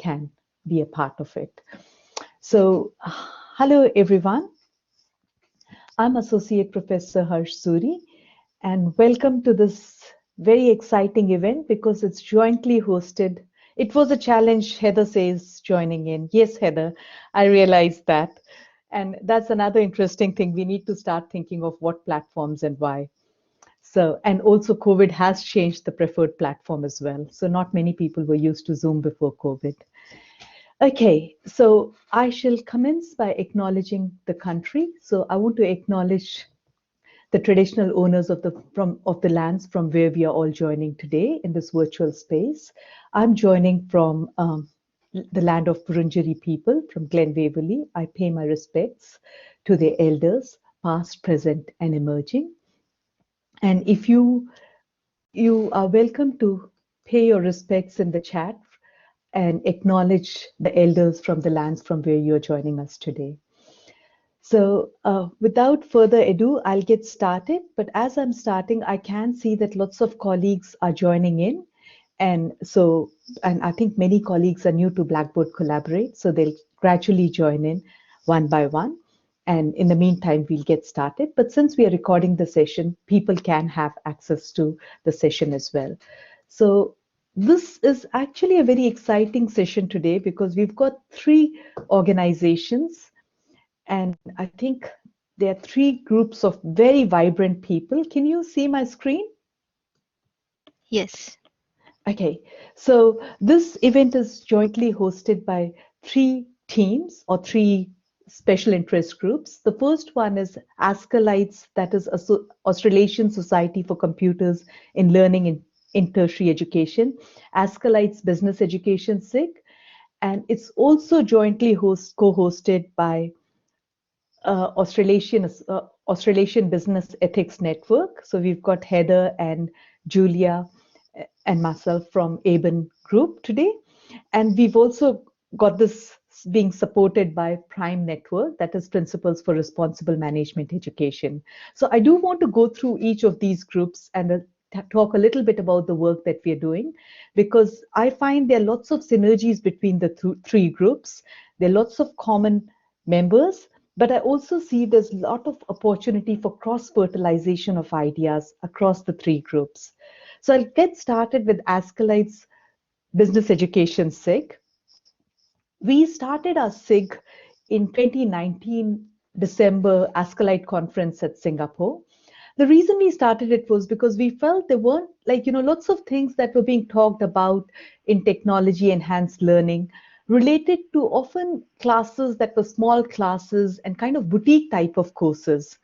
can be a part of it. So, hello everyone. I'm Associate Professor Harsh Suri, and welcome to this very exciting event because it's jointly hosted. It was a challenge, Heather says, joining in. Yes, Heather, I realized that. And that's another interesting thing. We need to start thinking of what platforms and why. So, and also COVID has changed the preferred platform as well. So not many people were used to Zoom before COVID. Okay, so I shall commence by acknowledging the country. So I want to acknowledge the traditional owners of the lands from where we are all joining today in this virtual space. I'm joining from the land of Wurundjeri people from Glen Waverley. I pay my respects to their elders, past, present, and emerging. And if you are welcome to pay your respects in the chat and acknowledge the elders from the lands from where you're joining us today. So without further ado, I'll get started. But as I'm starting, I can see that lots of colleagues are joining in. And I think many colleagues are new to Blackboard Collaborate, so they'll gradually join in one by one. And in the meantime, we'll get started. But since we are recording the session, people can have access to the session as well. So this is actually a very exciting session today because we've got 3 organizations, and I think there are 3 groups of very vibrant people. Can you see my screen? Yes. Okay, so this event is jointly hosted by 3 teams or 3 special interest groups. The first one is ASCILITE's, that is Australasian Society for Computers in Learning in Tertiary Education, ASCILITE's Business Education SIG, and it's also jointly co-hosted by Australasian Business Ethics Network. So we've got Heather and Julia and myself from ABEN Group today. And we've also got this being supported by Prime Network, that is Principles for Responsible Management Education. So I do want to go through each of these groups and talk a little bit about the work that we're doing, because I find there are lots of synergies between the 3 groups. There are lots of common members, but I also see there's a lot of opportunity for cross-fertilization of ideas across the 3 groups. So I'll get started with ASCILITE's Business Education SIG. We started our SIG in 2019, December ASCILITE conference at Singapore. The reason we started it was because we felt there weren't lots of things that were being talked about in technology enhanced learning related to often classes that were small classes and kind of boutique type of courses.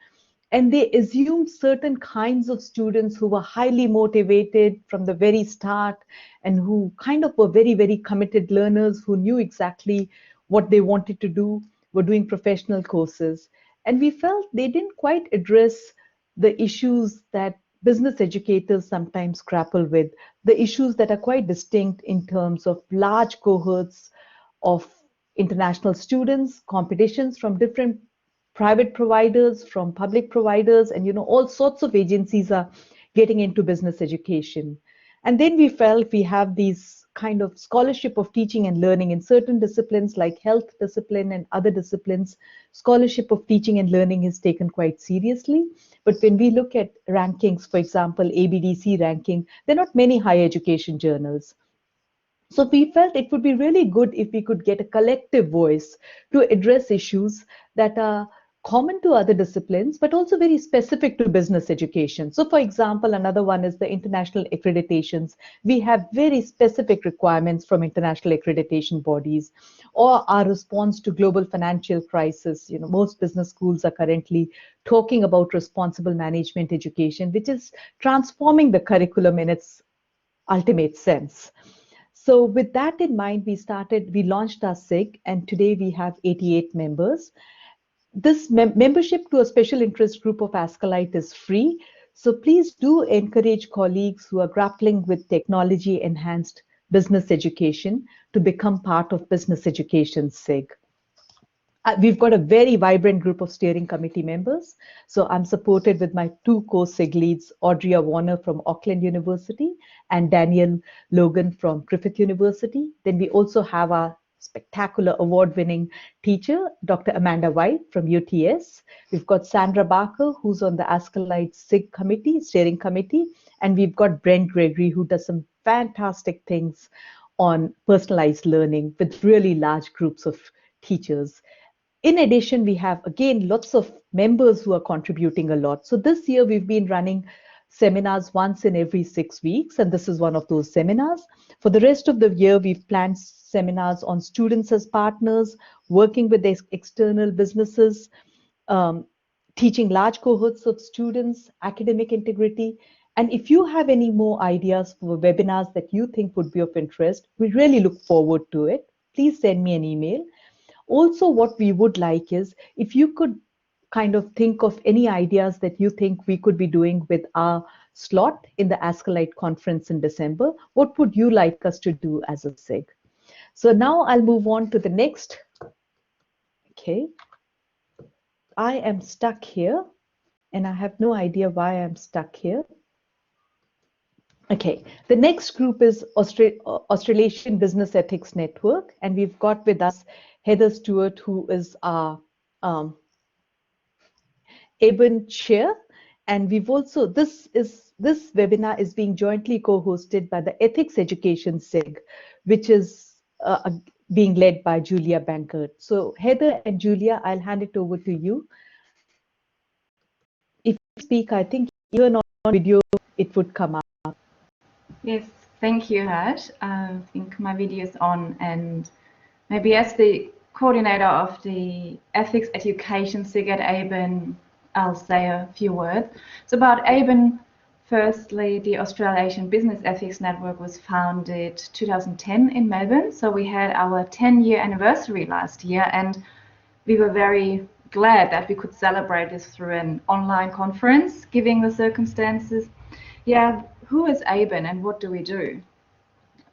And they assumed certain kinds of students who were highly motivated from the very start and who kind of were very, very committed learners who knew exactly what they wanted to do, were doing professional courses. And we felt they didn't quite address the issues that business educators sometimes grapple with, the issues that are quite distinct in terms of large cohorts of international students, competitions from different private providers, from public providers, and all sorts of agencies are getting into business education. And then we felt we have these kind of scholarship of teaching and learning in certain disciplines like health discipline and other disciplines. Scholarship of teaching and learning is taken quite seriously. But when we look at rankings, for example, ABDC ranking, there are not many higher education journals. So we felt it would be really good if we could get a collective voice to address issues that are common to other disciplines, but also very specific to business education. So for example, another one is the international accreditations. We have very specific requirements from international accreditation bodies, or our response to global financial crisis. Most business schools are currently talking about responsible management education, which is transforming the curriculum in its ultimate sense. So with that in mind, we launched our SIG, and today we have 88 members. This membership to a special interest group of ASCILITE is free. So please do encourage colleagues who are grappling with technology enhanced business education to become part of Business Education SIG. We've got a very vibrant group of steering committee members. So I'm supported with my two co-SIG leads, Audrey Warner from Auckland University and Daniel Logan from Griffith University. Then we also have our spectacular award-winning teacher, Dr. Amanda White from UTS. We've got Sandra Barker, who's on the ASCILITE SIG committee, steering committee. And we've got Brent Gregory, who does some fantastic things on personalized learning with really large groups of teachers. In addition, we have, again, lots of members who are contributing a lot. So this year we've been running seminars once in every 6 weeks, and this is one of those seminars. For the rest of the year, we've planned seminars on students as partners, working with external businesses, teaching large cohorts of students, academic integrity. And if you have any more ideas for webinars that you think would be of interest, we really look forward to it. Please send me an email. Also, what we would like is if you could kind of think of any ideas that you think we could be doing with our slot in the ASCILITE conference in December, what would you like us to do as a SIG? So now I'll move on to the next. Okay. I am stuck here and I have no idea why I'm stuck here. Okay, the next group is Australasian Business Ethics Network, and we've got with us Heather Stewart, who is our ABEN chair, and we've also this webinar is being jointly co-hosted by the Ethics Education SIG, which is being led by Julia Bankert. So Heather and Julia, I'll hand it over to you. If you speak, I think even on video it would come up. Yes, thank you, Harsh. I think my video is on, and maybe as the coordinator of the Ethics Education SIG at ABEN, I'll say a few words. So about ABEN, firstly, the Australasian Business Ethics Network was founded 2010 in Melbourne. So we had our 10-year anniversary last year, and we were very glad that we could celebrate this through an online conference, given the circumstances. Yeah, who is ABEN and what do we do?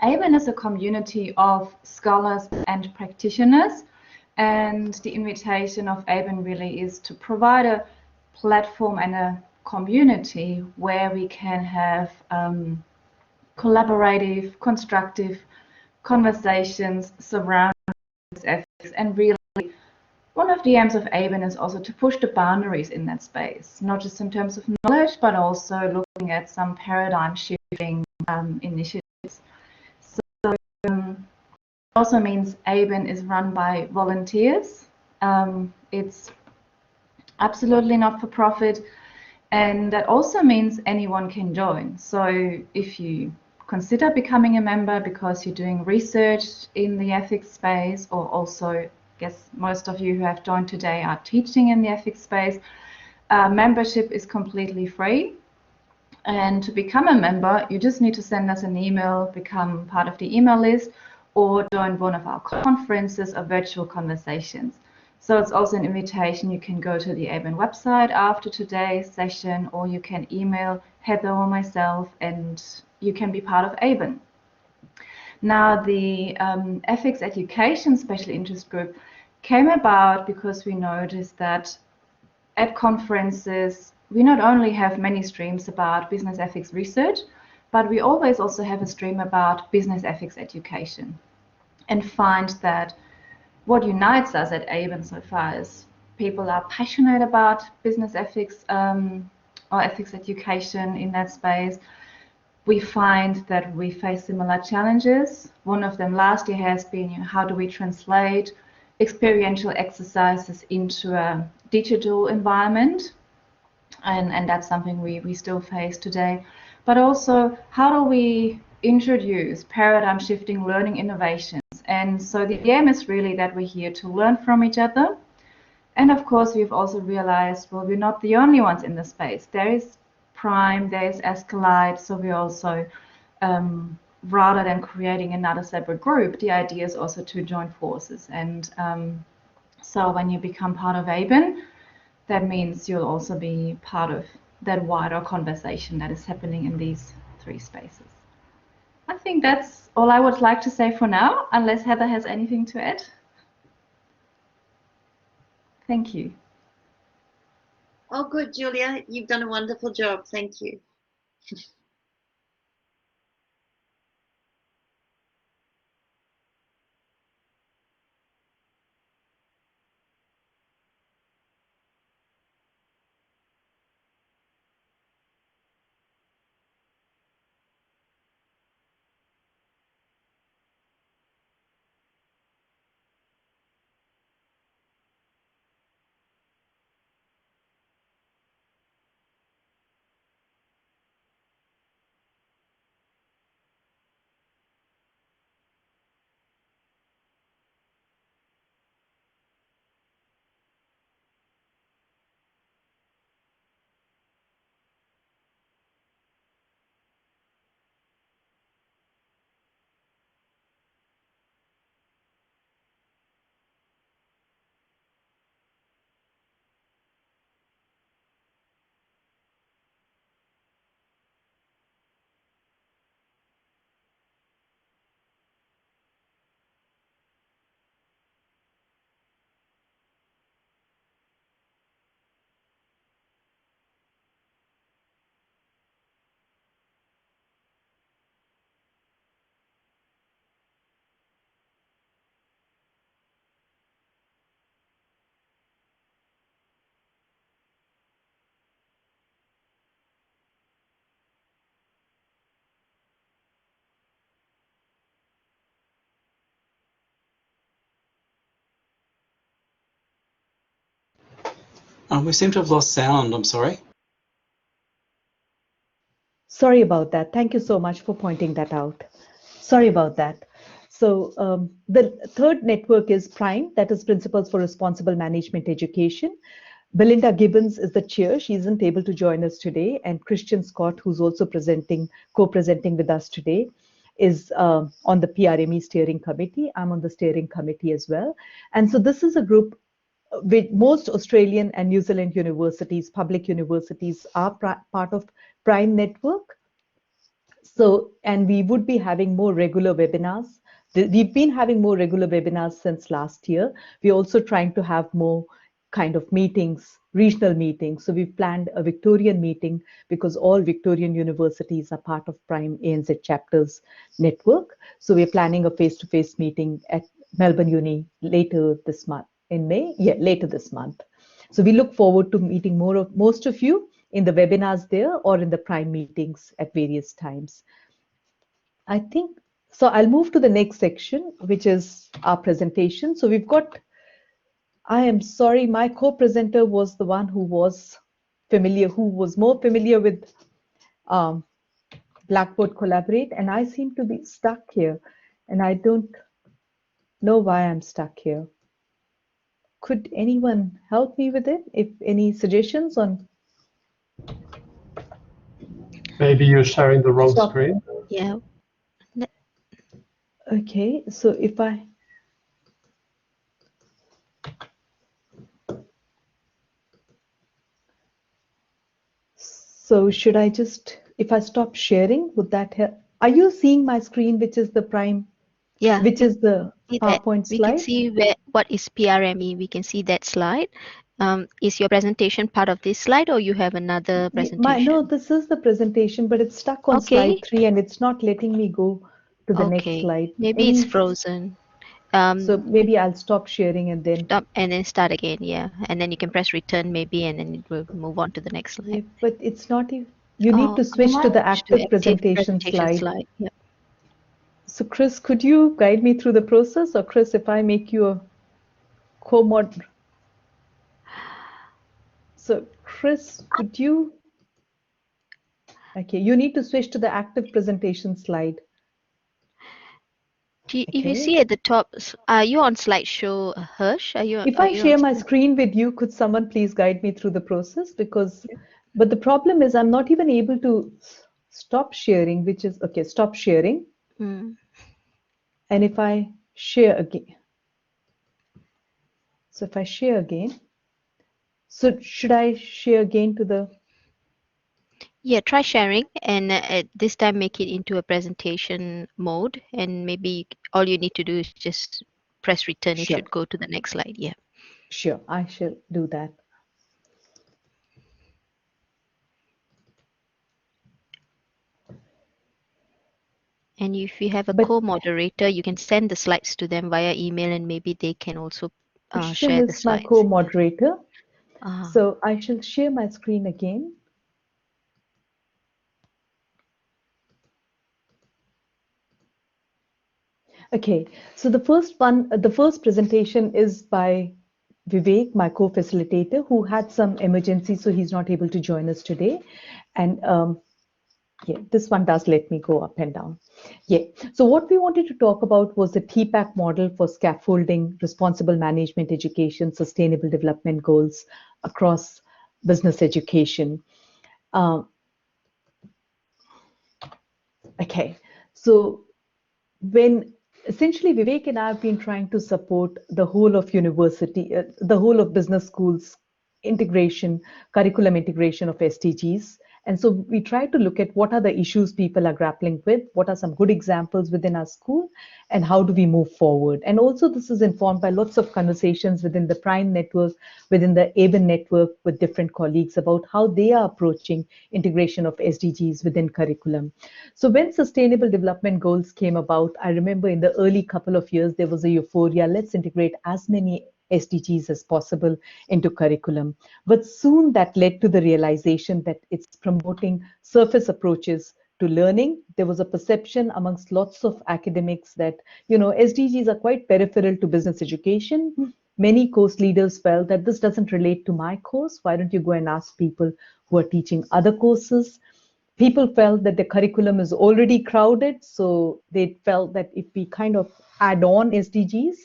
ABEN is a community of scholars and practitioners, and the invitation of ABEN really is to provide a platform and a community where we can have collaborative, constructive conversations surrounding ethics. And really, one of the aims of ABEN is also to push the boundaries in that space, not just in terms of knowledge, but also looking at some paradigm shifting initiatives. So it also means ABEN is run by volunteers. It's absolutely not for profit, and that also means anyone can join. So if you consider becoming a member because you're doing research in the ethics space, or also, I guess most of you who have joined today are teaching in the ethics space, membership is completely free. And to become a member, you just need to send us an email, become part of the email list, or join one of our conferences or virtual conversations. So it's also an invitation. You can go to the ABEN website after today's session, or you can email Heather or myself, and you can be part of ABEN. Now, the Ethics Education Special Interest Group came about because we noticed that at conferences, we not only have many streams about business ethics research, but we always also have a stream about business ethics education, and find that what unites us at ABEN so far is people are passionate about business ethics or ethics education in that space. We find that we face similar challenges. One of them last year has been, how do we translate experiential exercises into a digital environment? And that's something we still face today. But also, how do we introduce paradigm shifting learning innovations? And so the aim is really that we're here to learn from each other. And of course, we've also realized, well, we're not the only ones in the space. There is Prime, there is ASCILITE, so we also, rather than creating another separate group, the idea is also to join forces. And so when you become part of ABEN, that means you'll also be part of that wider conversation that is happening in these three spaces. I think that's all I would like to say for now, unless Heather has anything to add. Thank you. Oh, good, Julia. You've done a wonderful job. Thank you. We seem to have lost sound, I'm sorry. Sorry about that. Thank you so much for pointing that out. Sorry about that. So the third network is PRIME, that is Principles for Responsible Management Education. Belinda Gibbons is the chair. She isn't able to join us today. And Christian Scott, who's also co-presenting with us today, is on the PRME steering committee. I'm on the steering committee as well. And so this is a group with most Australian and New Zealand universities, public universities, are part of PRIME network. So, and we would be having more regular webinars. We've been having more regular webinars since last year. We're also trying to have more kind of meetings, regional meetings. So we've planned a Victorian meeting because all Victorian universities are part of PRIME ANZ Chapters network. So we're planning a face-to-face meeting at Melbourne Uni later this month, in May, later this month. So we look forward to meeting most of you in the webinars there or in the PRIME meetings at various times. I think, so I'll move to the next section, which is our presentation. So we've got, I am sorry, my co-presenter was the one who was more familiar with Blackboard Collaborate, and I seem to be stuck here, and I don't know why I'm stuck here. Could anyone help me with it? If any suggestions on? Maybe you're sharing the wrong screen. Yeah. Okay, so if I. So should I just, if I stop sharing, would that help? Are you seeing my screen, which is the PRIME? Yeah. Which is the PowerPoint slide? We can see what is PRME. We can see that slide. Is your presentation part of this slide, or you have another presentation? No, this is the presentation, but it's stuck on slide 3 and it's not letting me go to the next slide. Maybe it's frozen. So maybe I'll stop sharing and then stop and then start again. Yeah, and then you can press return maybe, and then it will move on to the next slide. Yeah, but it's not even. You need to switch to the active presentation slide. Yeah. So Chris, could you guide me through the process? Or Chris, if I make you a co-mod. So Chris, could you? Okay, you need to switch to the active presentation slide. If you see at the top, are you on slideshow, Harsh? If I share my screen with you, could someone please guide me through the process? Because, but the problem is I'm not even able to stop sharing, which is, okay, stop sharing. And if I share again, so if I share again, so should I share again to the? Yeah, try sharing, and this time make it into a presentation mode, and maybe all you need to do is just press return. It should go to the next slide. Yeah. Sure, I shall do that. And if you have a But co-moderator, you can send the slides to them via email, and maybe they can also Christian share the is my slides. co-moderator. Ah. So I shall share my screen again. Okay, so the first presentation is by Vivek, my co-facilitator, who had some emergency, so he's not able to join us today. And yeah, this one does let me go up and down. Yeah, so what we wanted to talk about was the TPAC model for scaffolding, responsible management education, sustainable development goals across business education. Okay, so when essentially Vivek and I have been trying to support the whole of university, the whole of business schools integration, curriculum integration of SDGs. And so we try to look at what are the issues people are grappling with, what are some good examples within our school, and how do we move forward. And also this is informed by lots of conversations within the Prime network, within the ABEN network with different colleagues about how they are approaching integration of SDGs within curriculum. So when sustainable development goals came about, I remember in the early couple of years, there was a euphoria, let's integrate as many SDGs as possible into curriculum. But soon that led to the realization that it's promoting surface approaches to learning. There was a perception amongst lots of academics that, you know, SDGs are quite peripheral to business education. Many course leaders felt that this doesn't relate to my course. Why don't you go and ask people who are teaching other courses? People felt that the curriculum is already crowded, so they felt that if we kind of add on SDGs,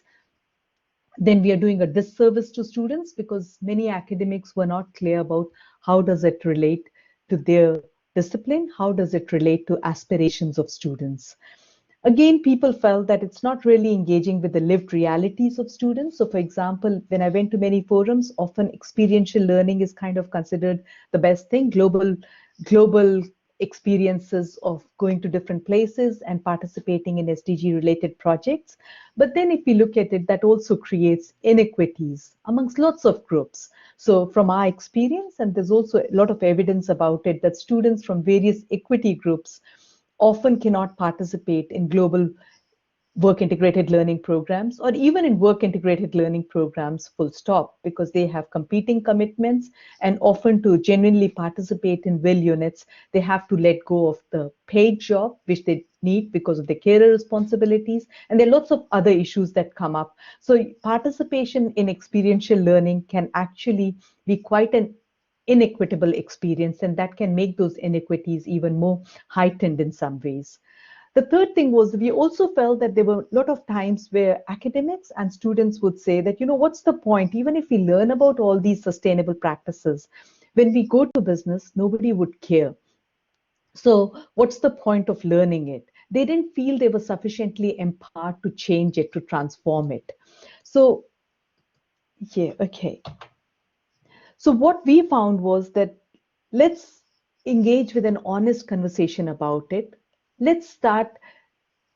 then we are doing a disservice to students, because many academics were not clear about how does it relate to their discipline, how does it relate to aspirations of students. Again, people felt that it's not really engaging with the lived realities of students. So for example, when I went to many forums, often experiential learning is kind of considered the best thing, global experiences of going to different places and participating in SDG related projects. But then if we look at it, that also creates inequities amongst lots of groups. So from our experience, and there's also a lot of evidence about it, that students from various equity groups often cannot participate in global work integrated learning programs, or even in work integrated learning programs full stop, because they have competing commitments, and often to genuinely participate in WIL units, they have to let go of the paid job, which they need because of the carer responsibilities. And there are lots of other issues that come up. So participation in experiential learning can actually be quite an inequitable experience, and that can make those inequities even more heightened in some ways. The third thing was we also felt that there were a lot of times where academics and students would say that, you know, what's the point? Even if we learn about all these sustainable practices, when we go to business, nobody would care. So what's the point of learning it? They didn't feel they were sufficiently empowered to change it, to transform it. So, yeah, okay. So what we found was that let's engage with an honest conversation about it. Let's start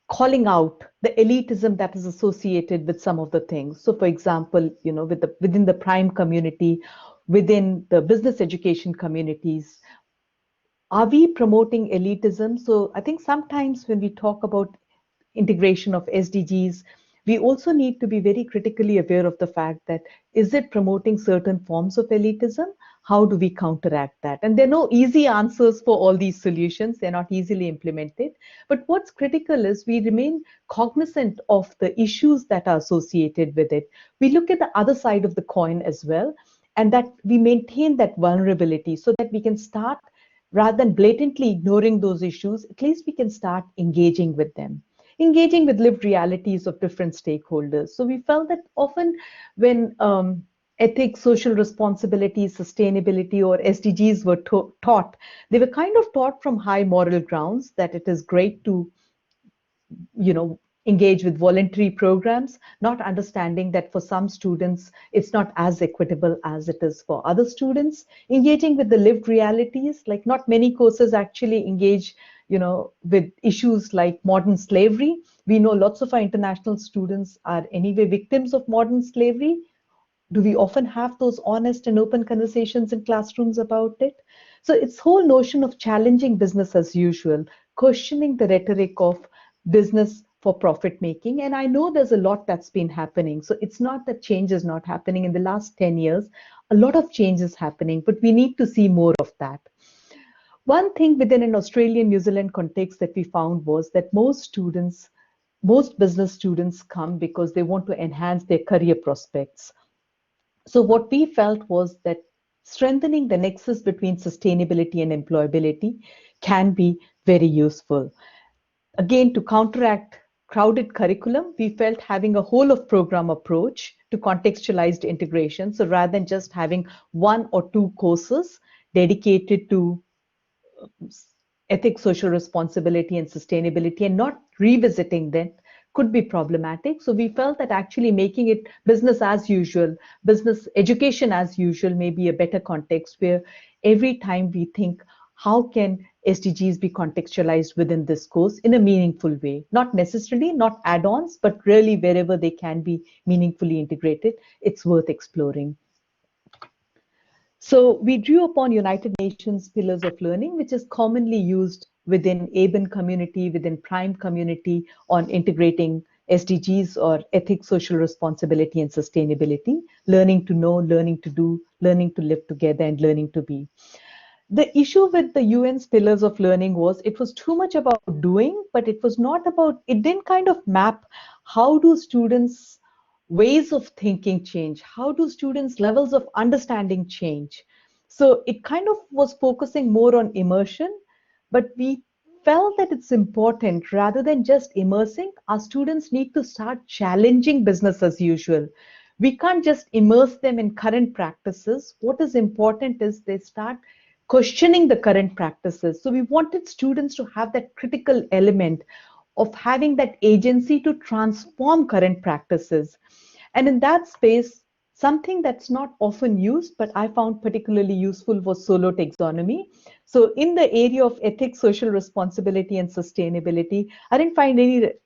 calling out the elitism that is associated with some of the things. So for example, you know, within the Prime community, within the business education communities, are we promoting elitism? So I think sometimes when we talk about integration of SDGs, we also need to be very critically aware of the fact that, is it promoting certain forms of elitism? How do we counteract that? And there are no easy answers for all these solutions. They're not easily implemented. But what's critical is we remain cognizant of the issues that are associated with it. We look at the other side of the coin as well, and that we maintain that vulnerability so that we can start, rather than blatantly ignoring those issues, at least we can start engaging with them, engaging with lived realities of different stakeholders. So we felt that often when ethics, social responsibility, sustainability, or SDGs were taught, they were kind of taught from high moral grounds, that it is great to, you know, engage with voluntary programs, not understanding that for some students, it's not as equitable as it is for other students. Engaging with the lived realities, like not many courses actually engage, you know, with issues like modern slavery. We know lots of our international students are anyway victims of modern slavery, Do we often have those honest and open conversations in classrooms about it? So it's whole notion of challenging business as usual, questioning the rhetoric of business for profit making. And I know there's a lot that's been happening. So it's not that change is not happening. In the last 10 years, a lot of change is happening, but we need to see more of that. One thing within an Australian New Zealand context that we found was that most business students come because they want to enhance their career prospects. So what we felt was that strengthening the nexus between sustainability and employability can be very useful. Again, to counteract crowded curriculum, we felt having a whole of program approach to contextualized integration. So rather than just having 1 or 2 courses dedicated to ethics, social responsibility, and sustainability, and not revisiting them could be problematic. So we felt that actually making it business as usual, business education as usual may be a better context where every time we think, how can SDGs be contextualized within this course in a meaningful way? Not necessarily, not add-ons, but really wherever they can be meaningfully integrated, it's worth exploring. So we drew upon United Nations Pillars of Learning, which is commonly used within ABEN community, within PRIME community on integrating SDGs or ethics, social responsibility, and sustainability, learning to know, learning to do, learning to live together, and learning to be. The issue with the UN's Pillars of Learning was it was too much about doing, but it was not about, it didn't kind of map how do students' ways of thinking change? How do students' levels of understanding change? So it kind of was focusing more on immersion, but we felt that it's important rather than just immersing, our students need to start challenging business as usual. We can't just immerse them in current practices. What is important is they start questioning the current practices. So we wanted students to have that critical element of having that agency to transform current practices. And in that space, something that's not often used, but I found particularly useful was solo taxonomy. So in the area of ethics, social responsibility, and sustainability, I didn't find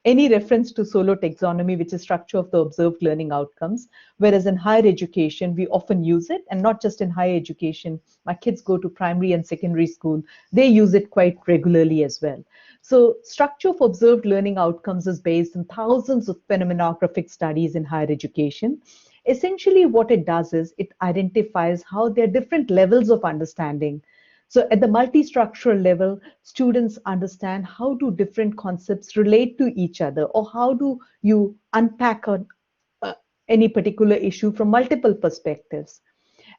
any reference to solo taxonomy, which is structure of the observed learning outcomes. Whereas in higher education, we often use it, and not just in higher education. My kids go to primary and secondary school. They use it quite regularly as well. So structure of observed learning outcomes is based on thousands of phenomenographic studies in higher education. Essentially, what it does is it identifies how there are different levels of understanding. So at the multi-structural level, students understand how do different concepts relate to each other, or how do you unpack any particular issue from multiple perspectives.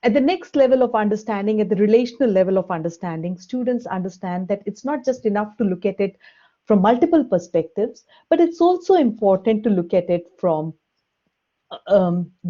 At the next level of understanding, at the relational level of understanding, students understand that it's not just enough to look at it from multiple perspectives, but it's also important to look at it from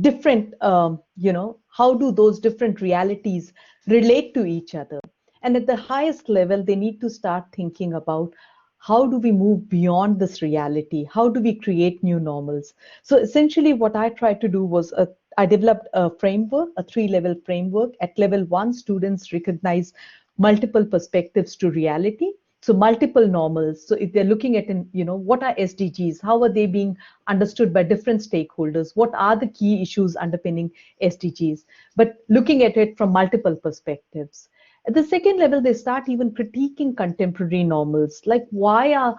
different, how do those different realities relate to each other? And at the highest level, they need to start thinking about how do we move beyond this reality? How do we create new normals? So essentially what I tried to do was I developed a framework, a 3-level framework. At level 1, students recognize multiple perspectives to reality. So multiple normals. So if they're looking at, what are SDGs? How are they being understood by different stakeholders? What are the key issues underpinning SDGs? But looking at it from multiple perspectives. At the second level, they start even critiquing contemporary normals, like why are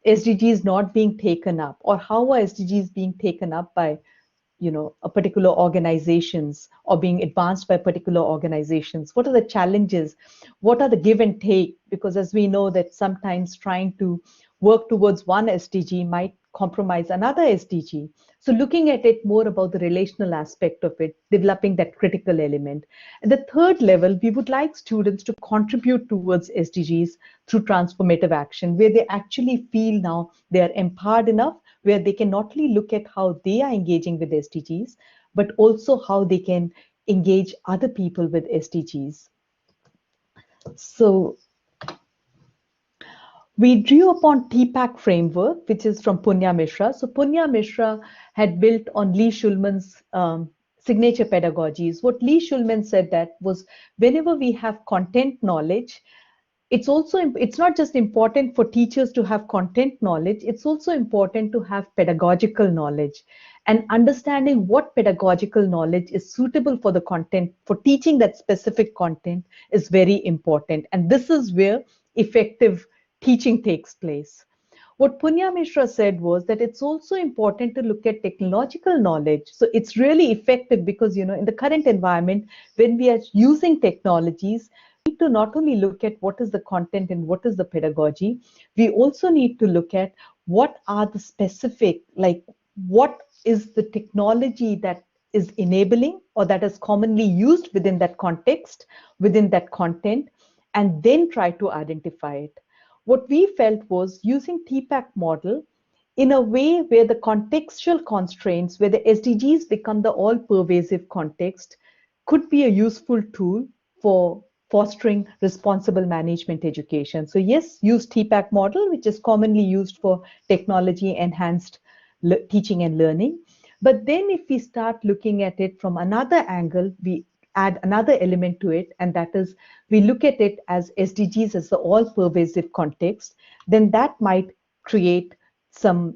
SDGs not being taken up, or how are SDGs being taken up by a particular organizations, or being advanced by particular organizations? What are the challenges? What are the give and take? Because as we know that sometimes trying to work towards one SDG might compromise another SDG. So looking at it more about the relational aspect of it, developing that critical element. At the third level, we would like students to contribute towards SDGs through transformative action, where they actually feel now they are empowered enough, where they can not only look at how they are engaging with SDGs, but also how they can engage other people with SDGs. So we drew upon TPAC framework, which is from Punya Mishra. So Punya Mishra had built on Lee Shulman's signature pedagogies. What Lee Shulman said that was whenever we have content knowledge, it's not just important for teachers to have content knowledge, it's also important to have pedagogical knowledge. and understanding what pedagogical knowledge is suitable for the content, for teaching that specific content, is very important. And this is where effective teaching takes place. What Punya Mishra said was that it's also important to look at technological knowledge. So it's really effective because, you know, in the current environment, when we are using technologies, we need to not only look at what is the content and what is the pedagogy, we also need to look at what are the specific, like what is the technology that is enabling or that is commonly used within that context, within that content, and then try to identify it. What we felt was using TPAC model in a way where the contextual constraints, where the SDGs become the all-pervasive context, could be a useful tool for fostering responsible management education. So yes, use TPAC model, which is commonly used for technology-enhanced teaching and learning. But then if we start looking at it from another angle, we add another element to it, and that is we look at it as SDGs as the all-pervasive context, then that might create some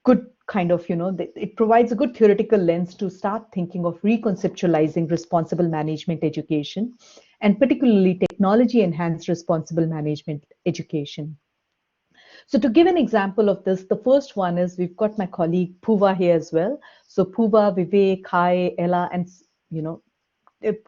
good kind of, you know, it provides a good theoretical lens to start thinking of reconceptualizing responsible management education, and particularly technology-enhanced responsible management education. So to give an example of this, the first one is we've got my colleague Puva here as well. So Puva, Vivek, Kai, Ella, and, you know,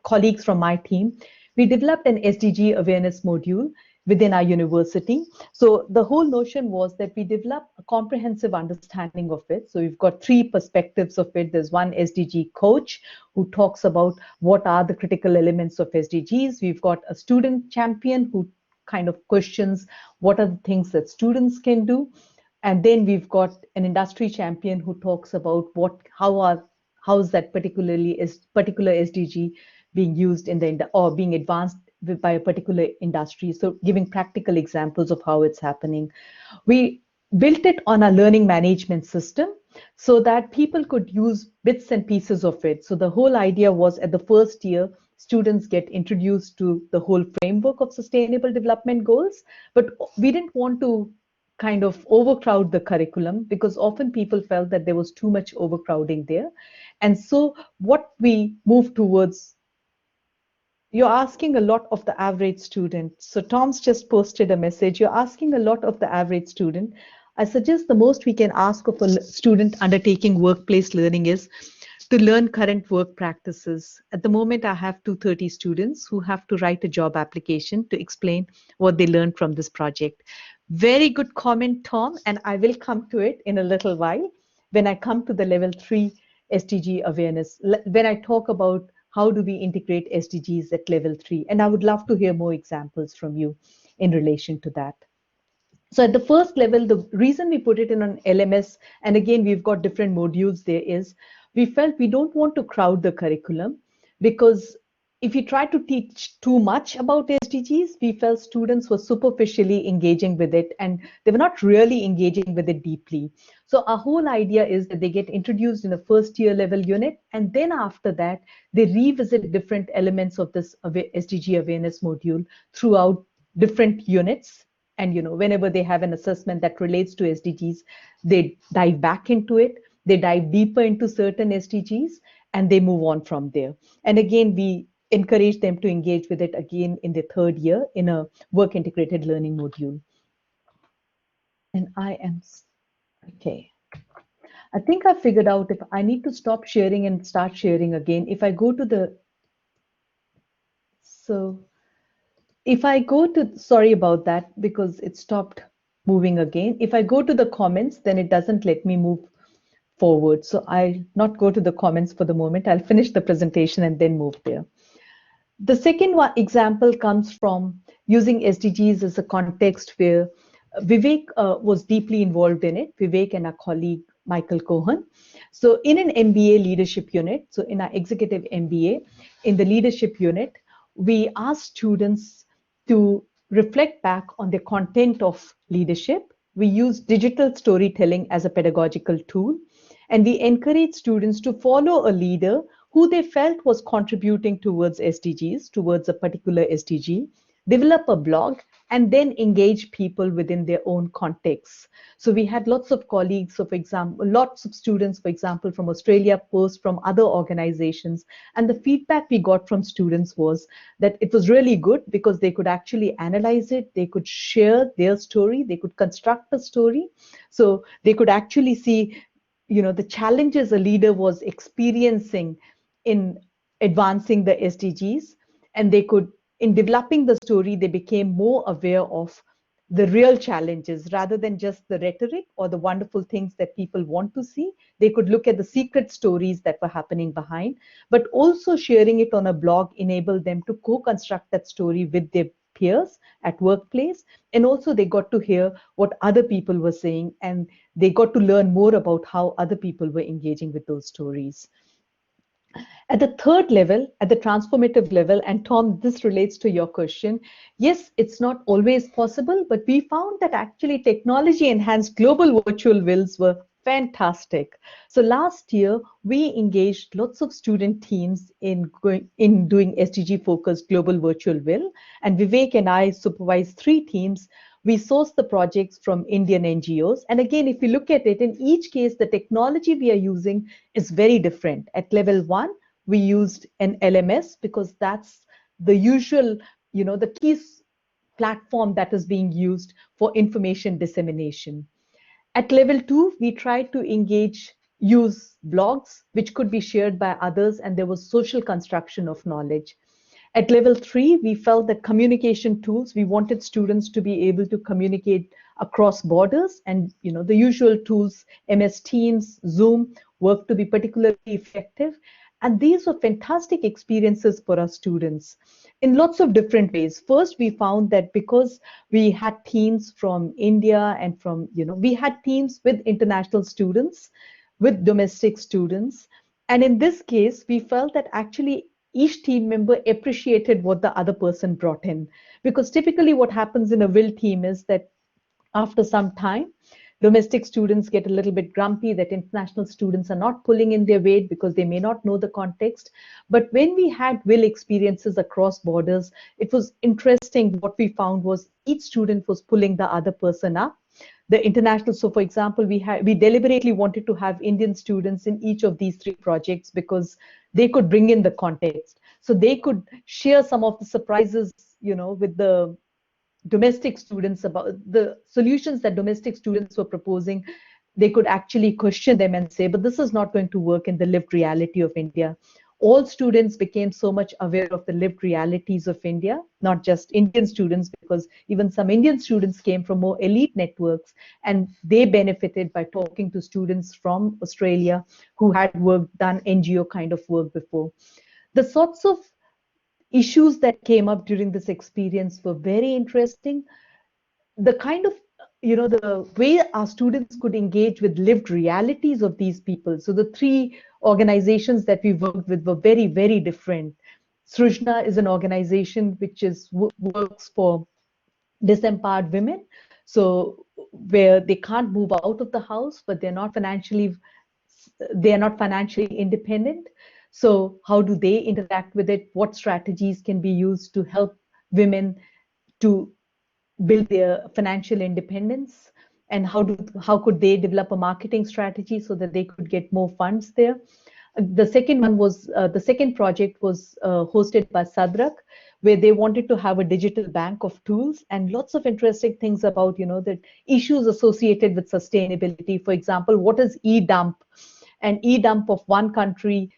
colleagues from my team, we developed an SDG awareness module within our university. So the whole notion was that we develop a comprehensive understanding of it. So we've got three perspectives of it. There's one SDG coach who talks about what are the critical elements of SDGs. We've got a student champion who kind of questions what are the things that students can do. And then we've got an industry champion who talks about how is that particular SDG being used in the or being advanced by a particular industry. So giving practical examples of how it's happening. We built it on a learning management system so that people could use bits and pieces of it. So the whole idea was at the first year, students get introduced to the whole framework of sustainable development goals, but we didn't want to kind of overcrowd the curriculum because often people felt that there was too much overcrowding there. And so what we moved towards, you're asking a lot of the average student. So Tom's just posted a message, you're asking a lot of the average student. I suggest the most we can ask of a student undertaking workplace learning is to learn current work practices. At the moment, I have 230 students who have to write a job application to explain what they learned from this project. Very good comment, Tom, and I will come to it in a little while when I come to the level 3 SDG awareness, when I talk about how do we integrate SDGs at level 3. And I would love to hear more examples from you in relation to that. So at the first level, the reason we put it in an LMS, and again, we've got different modules there, is we felt we don't want to crowd the curriculum, because if you try to teach too much about SDGs, we felt students were superficially engaging with it and they were not really engaging with it deeply. So our whole idea is that they get introduced in a first year level unit, and then after that, they revisit different elements of this SDG awareness module throughout different units. And, you know, whenever they have an assessment that relates to SDGs, they dive back into it, they dive deeper into certain SDGs, and they move on from there. And again, we encourage them to engage with it again in the third year in a work integrated learning module. And I am, okay. I think I figured out if I need to stop sharing and start sharing again. If I go to the, so if I go to, sorry about that, because it stopped moving again. If I go to the comments, then it doesn't let me move forward. So I'll not go to the comments for the moment. I'll finish the presentation and then move there. The second one example comes from using SDGs as a context where Vivek was deeply involved in it, Vivek and our colleague Michael Cohen. So in an MBA leadership unit, so in our executive MBA, in the leadership unit, we asked students to reflect back on the content of leadership. We use digital storytelling as a pedagogical tool, and we encourage students to follow a leader who they felt was contributing towards SDGs, towards a particular SDG, develop a blog, and then engage people within their own contexts. So we had lots of colleagues, so for example, lots of students, for example, from Australia Post, from other organizations. And the feedback we got from students was that it was really good because they could actually analyze it, they could share their story, they could construct a story. So they could actually see, the challenges a leader was experiencing in advancing the SDGs, and they could, in developing the story, they became more aware of the real challenges rather than just the rhetoric or the wonderful things that people want to see. They could look at the secret stories that were happening behind, but also sharing it on a blog enabled them to co-construct that story with their peers at workplace. And also they got to hear what other people were saying, and they got to learn more about how other people were engaging with those stories. At the third level, at the transformative level, and Tom, this relates to your question. Yes, it's not always possible, but we found that actually technology enhanced global virtual wills were fantastic. So last year, we engaged lots of student teams in doing SDG focused global virtual will. And Vivek and I supervised 3 teams. We source the projects from Indian NGOs. And again, if you look at it, in each case, the technology we are using is very different. At level 1, we used an LMS because that's the usual, the key platform that is being used for information dissemination. At level 2, we tried to use blogs, which could be shared by others, and there was social construction of knowledge. At level 3, we felt that communication tools, we wanted students to be able to communicate across borders, and the usual tools, MS Teams, Zoom, work to be particularly effective. And these were fantastic experiences for our students in lots of different ways. First, we found that because we had teams from India and from, we had teams with international students, with domestic students. And in this case, we felt that actually each team member appreciated what the other person brought in. Because typically what happens in a will team is that after some time, domestic students get a little bit grumpy that international students are not pulling in their weight because they may not know the context. But when we had will experiences across borders, it was interesting. What we found was each student was pulling the other person up. The international, so for example, we deliberately wanted to have Indian students in each of these 3 projects because they could bring in the context. So they could share some of the surprises, with the domestic students about the solutions that domestic students were proposing. They could actually question them and say, but this is not going to work in the lived reality of India. All students became so much aware of the lived realities of India, not just Indian students, because even some Indian students came from more elite networks, and they benefited by talking to students from Australia who had done NGO kind of work before. The sorts of issues that came up during this experience were very interesting. The kind of, the way our students could engage with lived realities of these people. So the 3 organizations that we worked with were very, very different. Srujna is an organization which works for disempowered women. So where they can't move out of the house, but they're not financially independent. So how do they interact with it? What strategies can be used to help women to build their financial independence? And how could they develop a marketing strategy so that they could get more funds there? The second project was hosted by Sadrak, where they wanted to have a digital bank of tools and lots of interesting things about, the issues associated with sustainability. For example, what is e-dump? An e-dump of one country,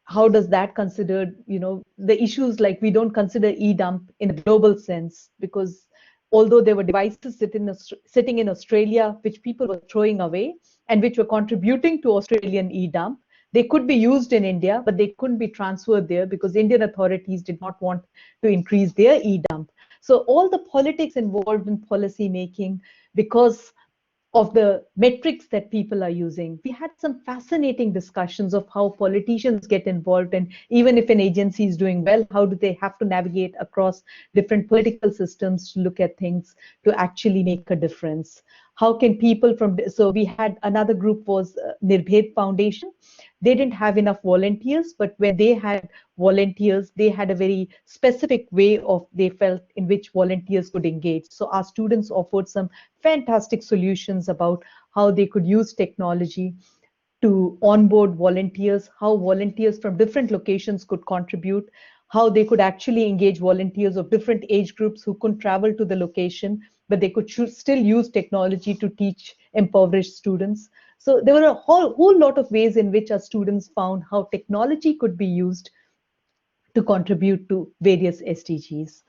how does that considered, the issues like we don't consider e-dump in a global sense, because although there were devices sitting in Australia, which people were throwing away and which were contributing to Australian e-dump, they could be used in India, but they couldn't be transferred there because Indian authorities did not want to increase their e-dump. So all the politics involved in policy making, because of the metrics that people are using. We had some fascinating discussions of how politicians get involved, and even if an agency is doing well, how do they have to navigate across different political systems to look at things to actually make a difference. How can people from, so we had another group was Nirbhed Foundation. They didn't have enough volunteers, but when they had volunteers, they had a very specific way of, they felt in which volunteers could engage. So our students offered some fantastic solutions about how they could use technology to onboard volunteers, how volunteers from different locations could contribute, how they could actually engage volunteers of different age groups who couldn't travel to the location, but they could still use technology to teach impoverished students. So there were a whole lot of ways in which our students found how technology could be used to contribute to various SDGs.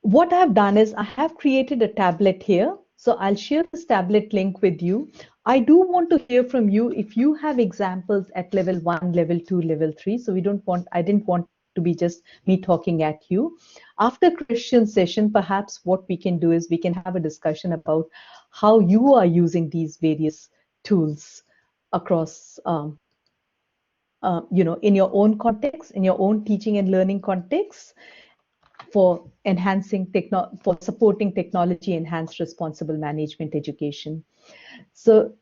What I've done is I have created a tablet here. So I'll share this tablet link with you. I do want to hear from you if you have examples at level 1, level 2, level 3. So I didn't want to be just me talking at you. After Christian's session, perhaps what we can do is we can have a discussion about how you are using these various tools across, you know, in your own context, in your own teaching and learning context, for enhancing for supporting technology enhanced responsible management education. So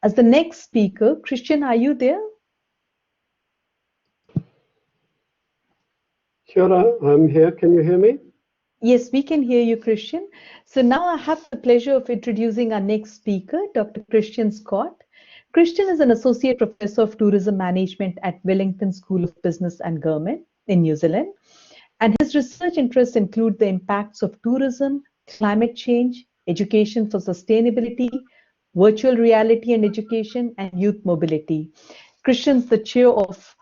as the next speaker, Christian, are you there? Kia ora, I'm here. Can you hear me? Yes, we can hear you, Christian. So now I have the pleasure of introducing our next speaker, Dr. Christian Scott. Christian is an Associate Professor of Tourism Management at Wellington School of Business and Government in New Zealand. And his research interests include the impacts of tourism, climate change, education for sustainability, virtual reality and education, and youth mobility. Christian's the chair of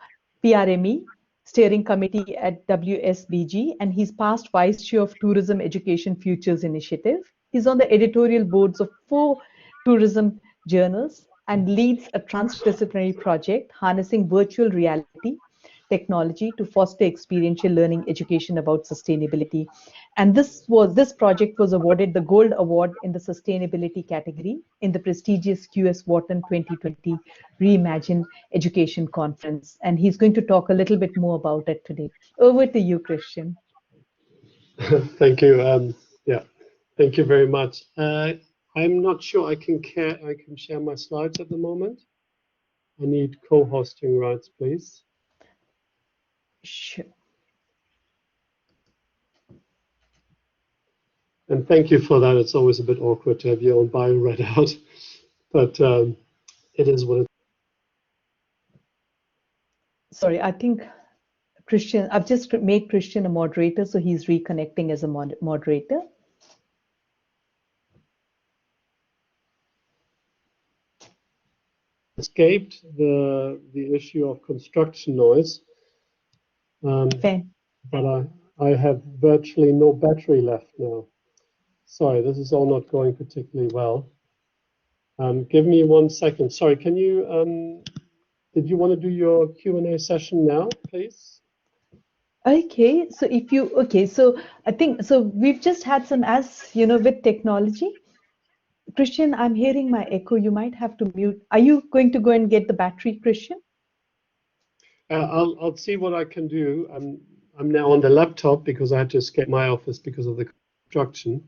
PRME, Steering Committee at WSBG, and he's past Vice Chair of Tourism Education Futures Initiative. He's on the editorial boards of 4 tourism journals and leads a transdisciplinary project harnessing virtual reality technology to foster experiential learning education about sustainability. And this project was awarded the Gold Award in the Sustainability category in the prestigious QS Wharton 2020 Reimagine Education Conference. And he's going to talk a little bit more about it today. Over to you, Christian. Thank you. Yeah, thank you very much. I'm not sure I can share my slides at the moment. I need co-hosting rights, please. Sure. And thank you for that. It's always a bit awkward to have your own bio read out, but it is what it is. Sorry, I think Christian, I've just made Christian a moderator, so he's reconnecting as a moderator. Escaped the issue of construction noise. But I have virtually no battery left now. Sorry, this is all not going particularly well. Give me 1 second. Sorry, can you, did you want to do your Q&A session now, please? Okay, so if you, okay, so I think, so we've just had some, as you know, with technology. Christian, I'm hearing my echo. You might have to mute. Are you going to go and get the battery, Christian? I'll see what I can do. I'm now on the laptop because I had to escape my office because of the construction,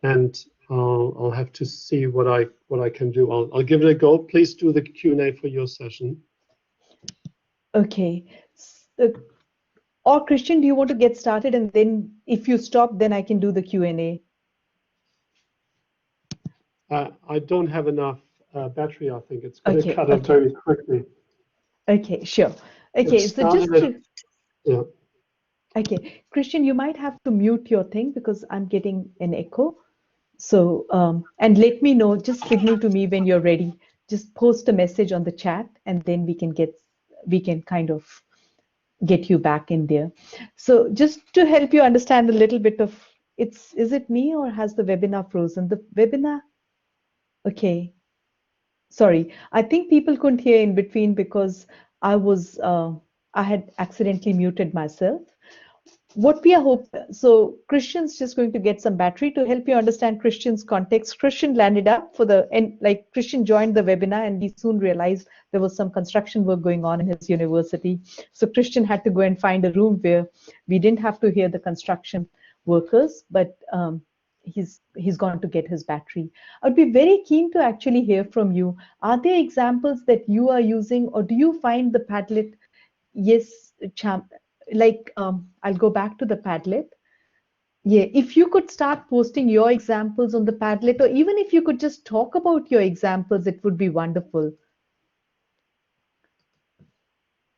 and I'll have to see what I can do. I'll give it a go. Please do the Q&A for your session. Okay. Or Christian, do you want to get started, and then if you stop, then I can do the Q&A. I don't have enough battery. I think it's going to cut out very quickly. Okay, sure. Okay, so just to, yeah. Okay, Christian, you might have to mute your thing because I'm getting an echo. So, and let me know, just signal to me when you're ready. Just post a message on the chat, and then we can kind of get you back in there. So just to help you understand a little bit of, is it me or has the webinar frozen? The webinar, okay. Sorry, I think people couldn't hear in between because I had accidentally muted myself. What we are hoping, so Christian's just going to get some battery to help you understand Christian's context. Christian landed up like Christian joined the webinar, and we soon realized there was some construction work going on in his university. So Christian had to go and find a room where we didn't have to hear the construction workers, but he's gone to get his battery. I'd be very keen to actually hear from you. Are there examples that you are using, or do you find the Padlet? Yes, like I'll go back to the Padlet. Yeah, if you could start posting your examples on the Padlet, or even if you could just talk about your examples, it would be wonderful.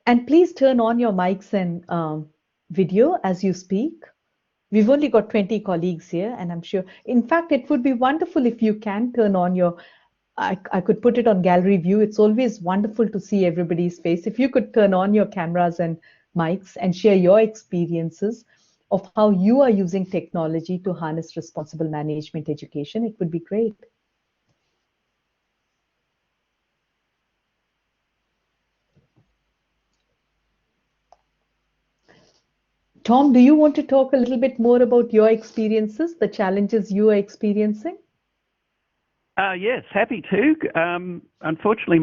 And please turn on your mics and video as you speak. We've only got 20 colleagues here, and I'm sure, in fact, it would be wonderful if you can turn on your, I could put it on gallery view. It's always wonderful to see everybody's face. If you could turn on your cameras and mics and share your experiences of how you are using technology to harness responsible management education, it would be great. Tom, do you want to talk a little bit more about your experiences, the challenges you are experiencing? Yes, happy to. Unfortunately,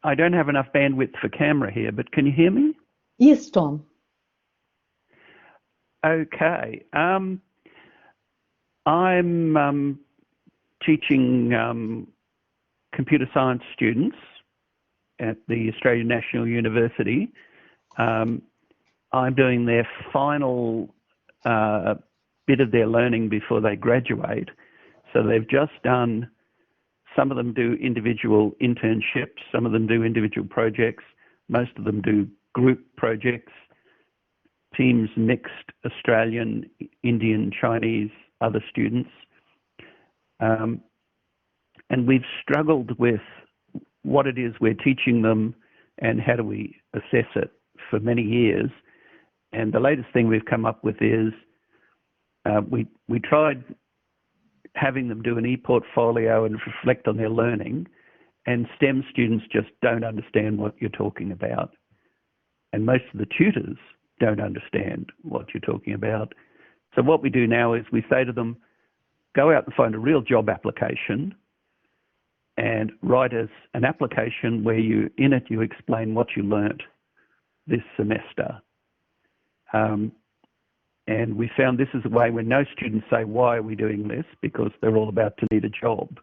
I don't have enough bandwidth for camera here, but can you hear me? Yes, Tom. Okay. I'm teaching computer science students at the Australian National University. I'm doing their final bit of their learning before they graduate. So they've just done, some of them do individual internships, some of them do individual projects, most of them do group projects, teams mixed Australian, Indian, Chinese, other students. And we've struggled with what it is we're teaching them and how do we assess it for many years. And the latest thing we've come up with is we tried having them do an e-portfolio and reflect on their learning, and STEM students just don't understand what you're talking about. And most of the tutors don't understand what you're talking about. So what we do now is we say to them, go out and find a real job application and write us an application where in it you explain what you learnt this semester. And we found this is a way when no students say, why are we doing this? Because they're all about to need a job.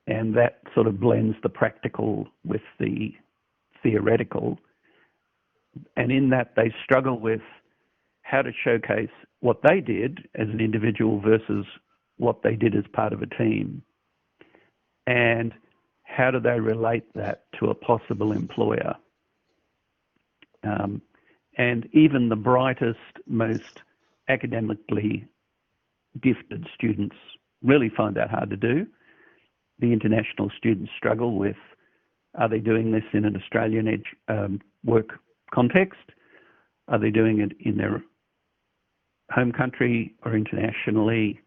And that sort of blends the practical with the theoretical. And in that, they struggle with how to showcase what they did as an individual versus what they did as part of a team. And how do they relate that to a possible employer? And even the brightest, most academically gifted students really find that hard to do. The international students struggle with, are they doing this in an Australian work context? Are they doing it in their home country or internationally?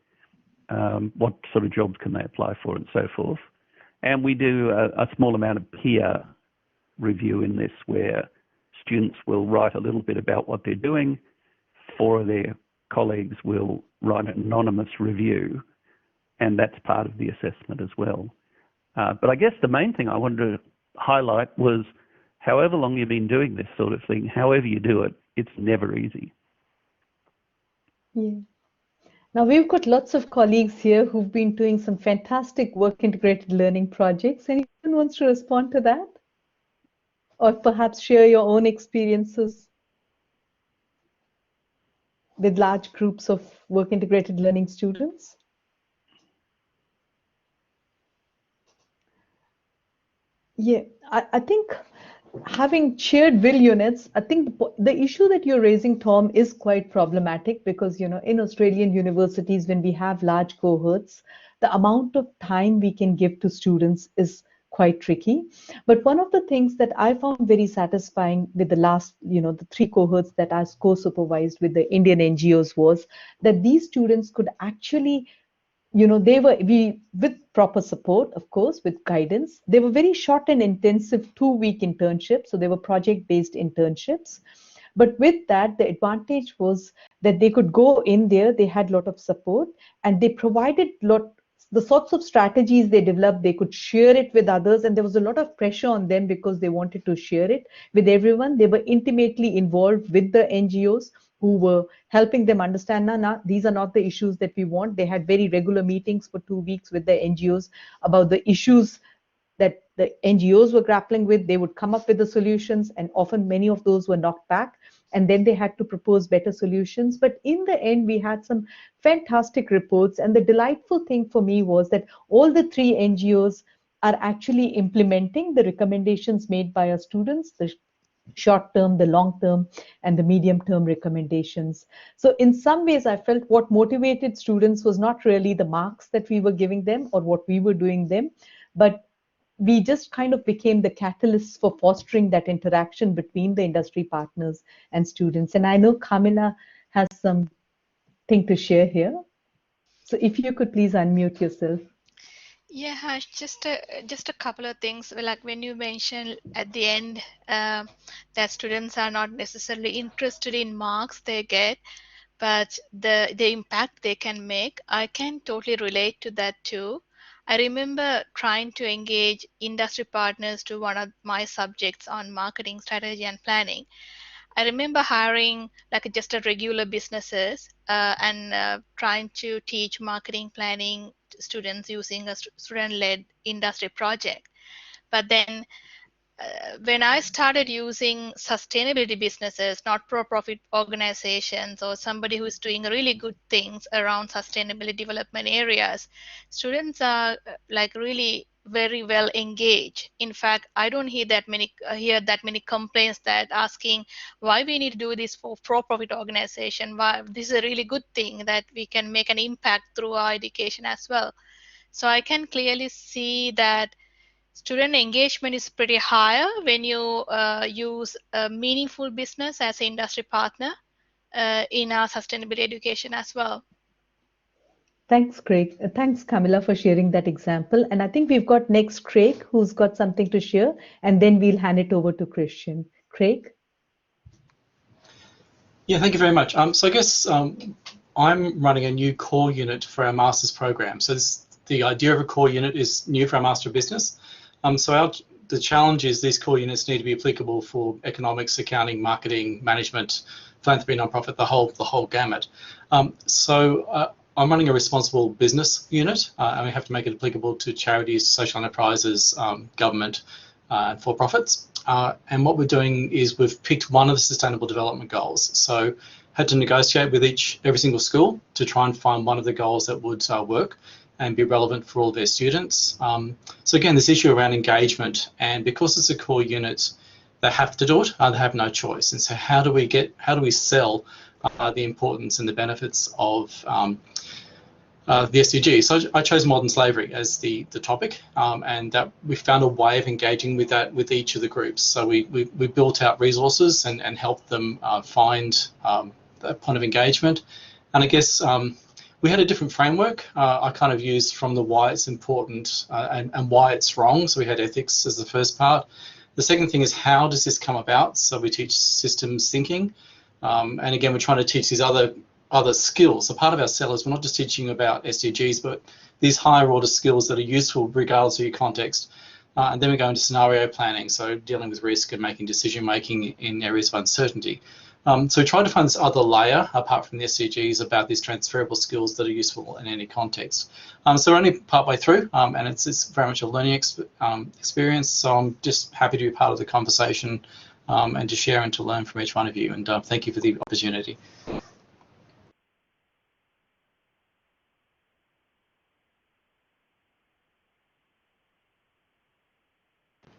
What sort of jobs can they apply for, and so forth? And we do a small amount of peer review in this, where students will write a little bit about what they're doing. 4 of their colleagues will write an anonymous review, and that's part of the assessment as well. But I guess the main thing I wanted to highlight was, however long you've been doing this sort of thing, however you do it, it's never easy. Yeah. Now we've got lots of colleagues here who've been doing some fantastic work integrated learning projects. Anyone wants to respond to that? Or perhaps share your own experiences with large groups of work integrated learning students? Yeah, I think having shared will units, I think the issue that you're raising, Tom, is quite problematic because, you know, in Australian universities, when we have large cohorts, the amount of time we can give to students is quite tricky. But one of the things that I found very satisfying with the last, the 3 cohorts that I co-supervised with the Indian NGOs was that these students could actually, with proper support, of course, with guidance, they were very short and intensive 2-week internships. So they were project-based internships. But with that, the advantage was that they could go in there, they had a lot of support, and they provided the sorts of strategies they developed, they could share it with others, and there was a lot of pressure on them because they wanted to share it with everyone. They were intimately involved with the NGOs. who were helping them understand, these are not the issues that we want. They had very regular meetings for 2 weeks with the NGOs about the issues that the NGOs were grappling with. They would come up with the solutions, and often many of those were knocked back, and then they had to propose better solutions. But in the end, we had some fantastic reports, and the delightful thing for me was that all the 3 NGOs are actually implementing the recommendations made by our students, the short term, the long term, and the medium term recommendations. So in some ways, I felt what motivated students was not really the marks that we were giving them or what we were doing them, but we just kind of became the catalysts for fostering that interaction between the industry partners and students. And I know Camilla has something to share here. So if you could please unmute yourself. Yeah, Harsh, just a couple of things. Like when you mentioned at the end that students are not necessarily interested in marks they get, but the impact they can make, I can totally relate to that too. I remember trying to engage industry partners to one of my subjects on marketing strategy and planning. I remember hiring like just a regular businesses and trying to teach marketing planning to students using a student-led industry project. But then when I started using sustainability businesses, not-for-profit organizations, or somebody who is doing really good things around sustainability development areas, students are like really very well engaged. In fact, I don't hear that many complaints that asking why we need to do this for profit organization. Why this is a really good thing that we can make an impact through our education as well. So I can clearly see that student engagement is pretty higher when you use a meaningful business as an industry partner in our sustainability education as well. Thanks, Craig. Thanks, Camilla, for sharing that example. And I think we've got next Craig, who's got something to share, and then we'll hand it over to Christian. Craig? Yeah, thank you very much. So I guess I'm running a new core unit for our master's program. So the idea of a core unit is new for our Master of Business. The challenge is these core units need to be applicable for economics, accounting, marketing, management, philanthropy, nonprofit, the whole gamut. I'm running a responsible business unit, and we have to make it applicable to charities, social enterprises, government, and for-profits. And what we're doing is we've picked one of the Sustainable Development Goals. So had to negotiate with every single school to try and find one of the goals that would work and be relevant for all their students. So again, this issue around engagement, and because it's a core unit, they have to do it. They have no choice. And so how do we sell the importance and the benefits of the SDGs? So I chose modern slavery as the topic, and that we found a way of engaging with that with each of the groups. So we built out resources and helped them find that point of engagement. And I guess we had a different framework. I kind of used from the why it's important and why it's wrong. So we had ethics as the first part. The second thing is how does this come about? So we teach systems thinking. And again, we're trying to teach these other skills. So part of our sellers, we're not just teaching about SDGs, but these higher order skills that are useful regardless of your context. And then we go into scenario planning, so dealing with risk and making decision making in areas of uncertainty. So we tried to find this other layer apart from the SDGs about these transferable skills that are useful in any context. So we're only partway through, and it's very much a learning experience. So I'm just happy to be part of the conversation and to share and to learn from each one of you. And thank you for the opportunity.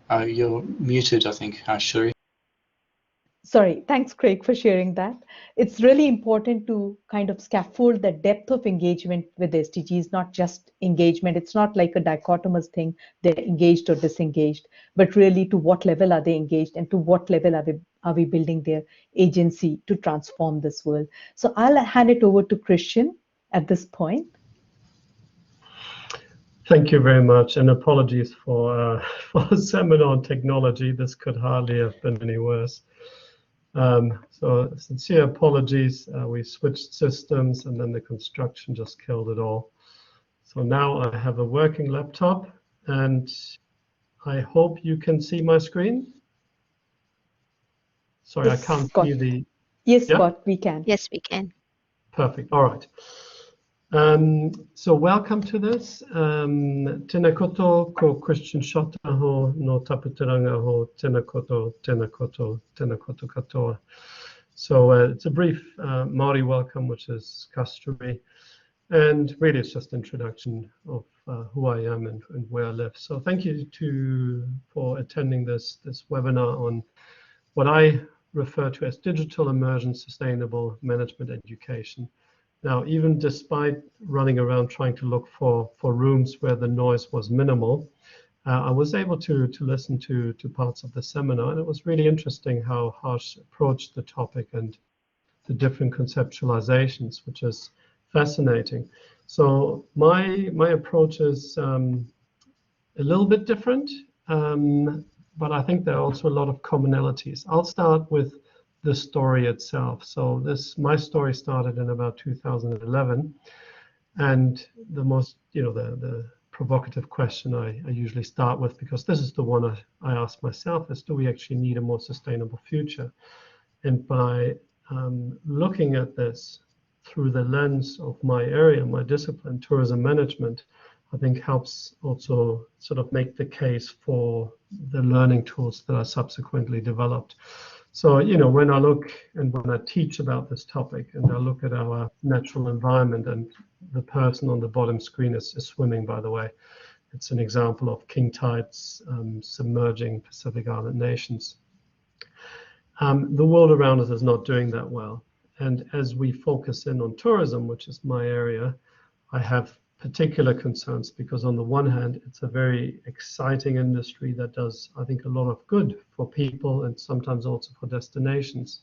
You're muted, I think, Shuri. Sorry, thanks, Craig, for sharing that. It's really important to kind of scaffold the depth of engagement with SDGs, not just engagement. It's not like a dichotomous thing, they're engaged or disengaged, but really to what level are they engaged and to what level are we building their agency to transform this world. So I'll hand it over to Christian at this point. Thank you very much, and apologies for a seminar on technology. This could hardly have been any worse. So sincere apologies. We switched systems and then the construction just killed it all. So now I have a working laptop and I hope you can see my screen. Sorry, I can't see the... Yes, Yeah? Scott, we can. Yes, we can. Perfect. All right. So welcome to this. Tēnā koto ko Christian Shota ho no taputeranga ho tēnā koto, tēnā koto, tēnā koto katoa. So it's a brief Māori welcome, which is customary. And really it's just introduction of who I am and where I live. So thank you for attending this webinar on what I refer to as digital immersion sustainable management education. Now, even despite running around trying to look for rooms where the noise was minimal, I was able to listen to parts of the seminar, and it was really interesting how Harsh approached the topic and the different conceptualizations, which is fascinating. So my approach is a little bit different, but I think there are also a lot of commonalities. I'll start with the story itself. So my story started in about 2011, and the most, the provocative question I usually start with, because this is the one I ask myself, is do we actually need a more sustainable future? And by looking at this through the lens of my area, my discipline, tourism management, I think helps also sort of make the case for the learning tools that I subsequently developed. So, when I look and when I teach about this topic and I look at our natural environment, and the person on the bottom screen is swimming, by the way. It's an example of king tides submerging Pacific Island nations. The world around us is not doing that well. And as we focus in on tourism, which is my area, I have particular concerns because on the one hand, it's a very exciting industry that does, I think, a lot of good for people and sometimes also for destinations.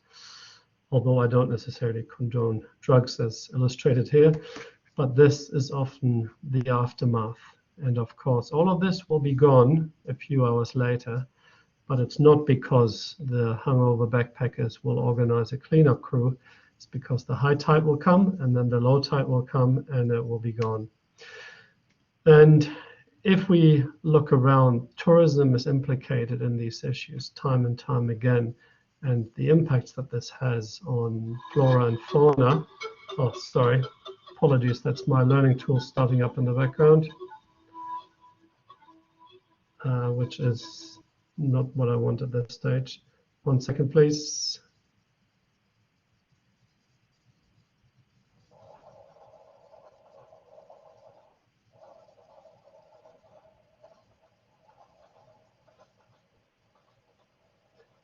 Although I don't necessarily condone drugs as illustrated here, but this is often the aftermath. And of course, all of this will be gone a few hours later, but it's not because the hungover backpackers will organize a cleanup crew. It's because the high tide will come and then the low tide will come and it will be gone. And if we look around, tourism is implicated in these issues time and time again, and the impacts that this has on flora and fauna. Oh, sorry, apologies, that's my learning tool starting up in the background, which is not what I want at this stage. 1 second, please.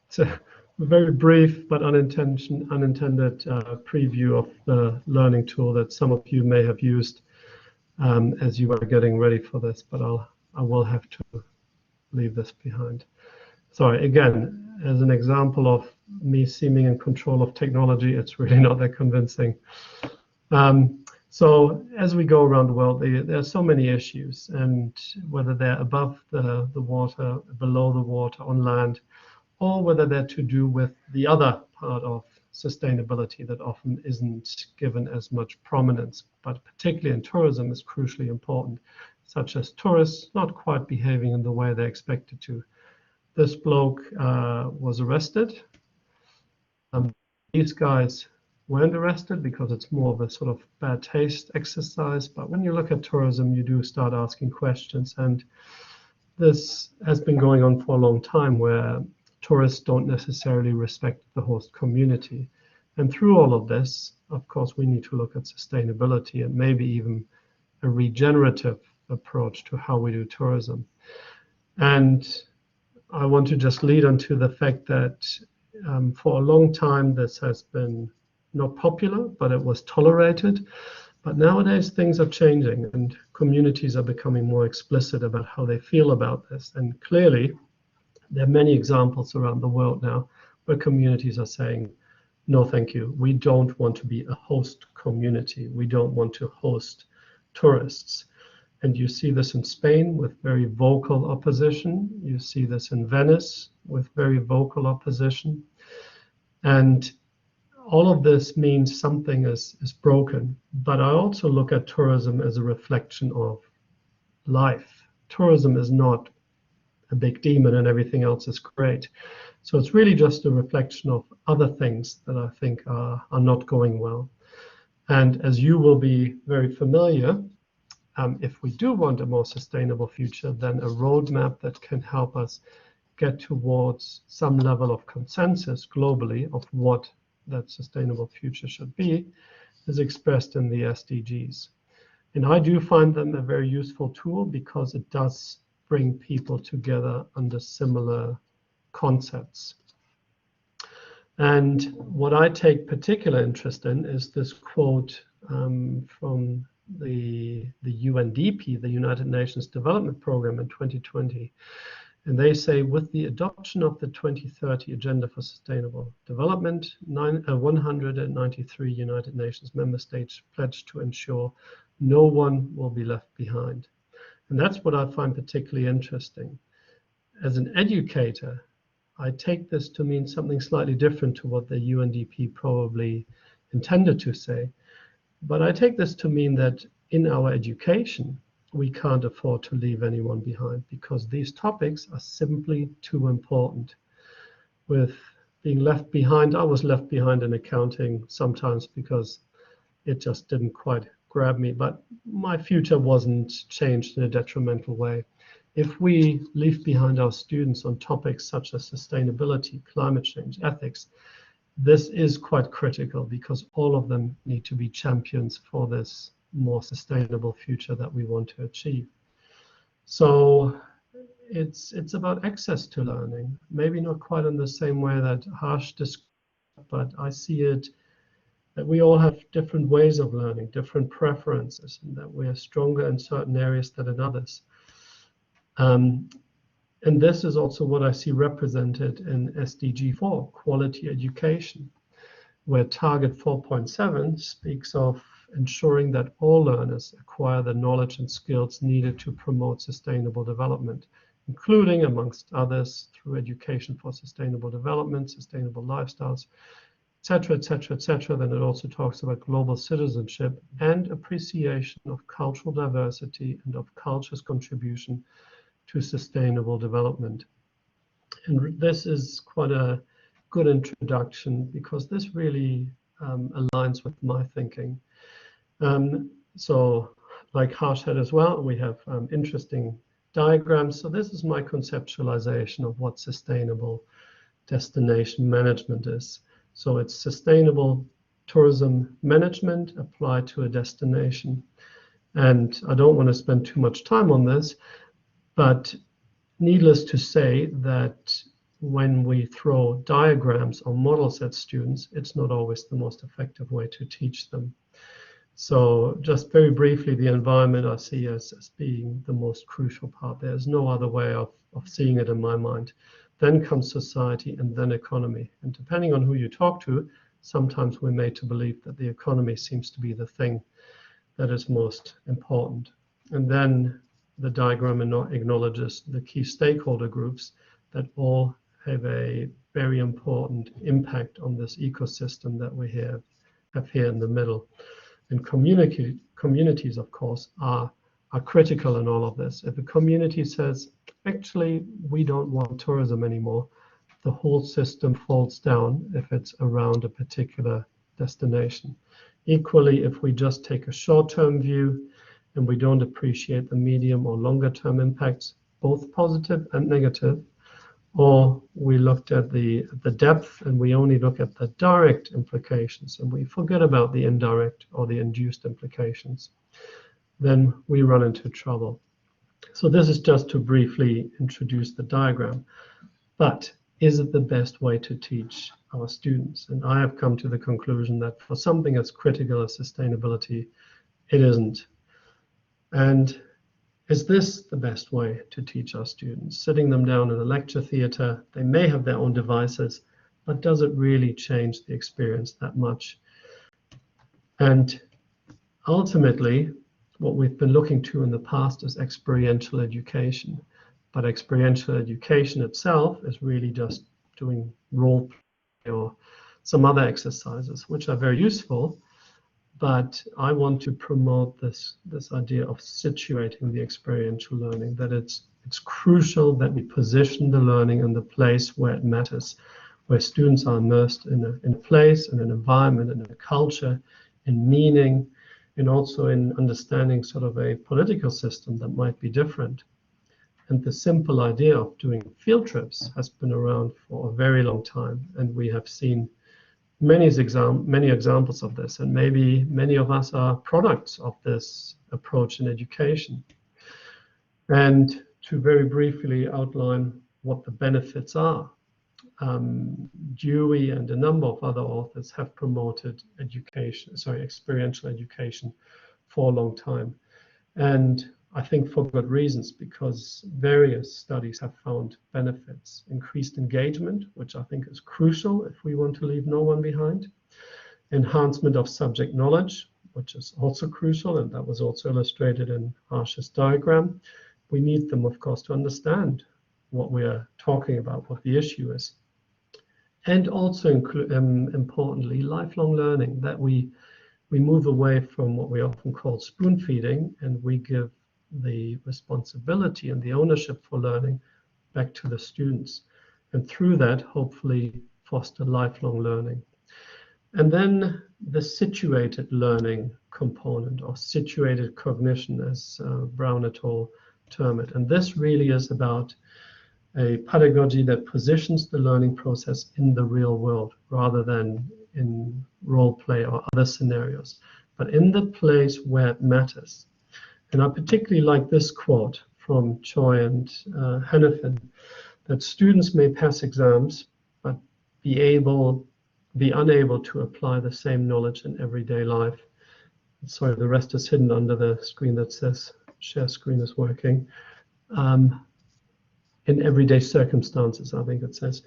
It's a very brief but unintended preview of the learning tool that some of you may have used as you were getting ready for this, but I will have to leave this behind. Sorry, again, as an example of me seeming in control of technology, it's really not that convincing. So as we go around the world, there are so many issues, and whether they're above the water, below the water, on land, or whether they're to do with the other part of sustainability that often isn't given as much prominence, but particularly in tourism is crucially important, such as tourists not quite behaving in the way they're expected to. This bloke was arrested. These guys weren't arrested because it's more of a sort of bad taste exercise, but when you look at tourism, you do start asking questions, and this has been going on for a long time where tourists don't necessarily respect the host community. And through all of this, of course, we need to look at sustainability and maybe even a regenerative approach to how we do tourism. And I want to just lead on to the fact that for a long time, this has been not popular, but it was tolerated. But nowadays, things are changing and communities are becoming more explicit about how they feel about this. And clearly, there are many examples around the world now where communities are saying, no, thank you. We don't want to be a host community. We don't want to host tourists. And you see this in Spain with very vocal opposition. You see this in Venice with very vocal opposition. And all of this means something is broken. But I also look at tourism as a reflection of life. Tourism is not a big demon and everything else is great. So it's really just a reflection of other things that I think are not going well. And as you will be very familiar, if we do want a more sustainable future, then a roadmap that can help us get towards some level of consensus globally of what that sustainable future should be is expressed in the SDGs. And I do find them a very useful tool because it does bring people together under similar concepts. And what I take particular interest in is this quote from the UNDP, the United Nations Development Programme in 2020. And they say, with the adoption of the 2030 Agenda for Sustainable Development, 193 United Nations member states pledged to ensure no one will be left behind. And that's what I find particularly interesting. As an educator, I take this to mean something slightly different to what the UNDP probably intended to say. But I take this to mean that in our education, we can't afford to leave anyone behind because these topics are simply too important. With being left behind, I was left behind in accounting sometimes because it just didn't quite grab me, but my future wasn't changed in a detrimental way. If we leave behind our students on topics such as sustainability, climate change, ethics, this is quite critical because all of them need to be champions for this more sustainable future that we want to achieve. So it's about access to learning, maybe not quite in the same way that Harsh described, but I see it that we all have different ways of learning, different preferences, and that we are stronger in certain areas than in others. And this is also what I see represented in SDG 4, quality education, where target 4.7 speaks of ensuring that all learners acquire the knowledge and skills needed to promote sustainable development, including, amongst others, through education for sustainable development, sustainable lifestyles, etc., etc., etc. Then it also talks about global citizenship and appreciation of cultural diversity and of culture's contribution to sustainable development. And this is quite a good introduction because this really aligns with my thinking. So like Harsh had as well, we have interesting diagrams. So this is my conceptualization of what sustainable destination management is. So it's sustainable tourism management applied to a destination. And I don't want to spend too much time on this, but needless to say that when we throw diagrams or models at students, it's not always the most effective way to teach them. So just very briefly, the environment I see as being the most crucial part. There's no other way of seeing it in my mind. Then comes society and then economy. And depending on who you talk to, sometimes we're made to believe that the economy seems to be the thing that is most important. And then the diagram acknowledges the key stakeholder groups that all have a very important impact on this ecosystem that we have here in the middle. And communities, of course, are critical in all of this. If a community says, actually, we don't want tourism anymore, the whole system falls down if it's around a particular destination. Equally, if we just take a short-term view and we don't appreciate the medium or longer-term impacts, both positive and negative, or we looked at the depth and we only look at the direct implications and we forget about the indirect or the induced implications, then we run into trouble. So this is just to briefly introduce the diagram. But is it the best way to teach our students? And I have come to the conclusion that for something as critical as sustainability, it isn't. And is this the best way to teach our students? Sitting them down in a lecture theatre, they may have their own devices, but does it really change the experience that much? And ultimately, what we've been looking to in the past is experiential education. But experiential education itself is really just doing role play or some other exercises, which are very useful. But I want to promote this idea of situating the experiential learning, that it's It's crucial that we position the learning in the place where it matters, where students are immersed in a place, in an environment, in a culture, in meaning, and also in understanding sort of a political system that might be different. And the simple idea of doing field trips has been around for a very long time, and we have seen many examples of this, and maybe many of us are products of this approach in education. And to very briefly outline what the benefits are, Dewey and a number of other authors have promoted experiential education for a long time. And I think for good reasons, because various studies have found benefits. Increased engagement, which I think is crucial if we want to leave no one behind. Enhancement of subject knowledge, which is also crucial, and that was also illustrated in Harsh's diagram. We need them, of course, to understand what we are talking about, what the issue is. And also, importantly, lifelong learning, that we move away from what we often call spoon feeding, and we give the responsibility and the ownership for learning back to the students. And through that, hopefully foster lifelong learning. And then the situated learning component, or situated cognition, as Brown et al. Term it. And this really is about a pedagogy that positions the learning process in the real world rather than in role play or other scenarios, but in the place where it matters. And I particularly like this quote from Choi and Hannafin, that students may pass exams, but be unable to apply the same knowledge in everyday life. Sorry, the rest is hidden under the screen that says share screen is working. In everyday circumstances, I think it says.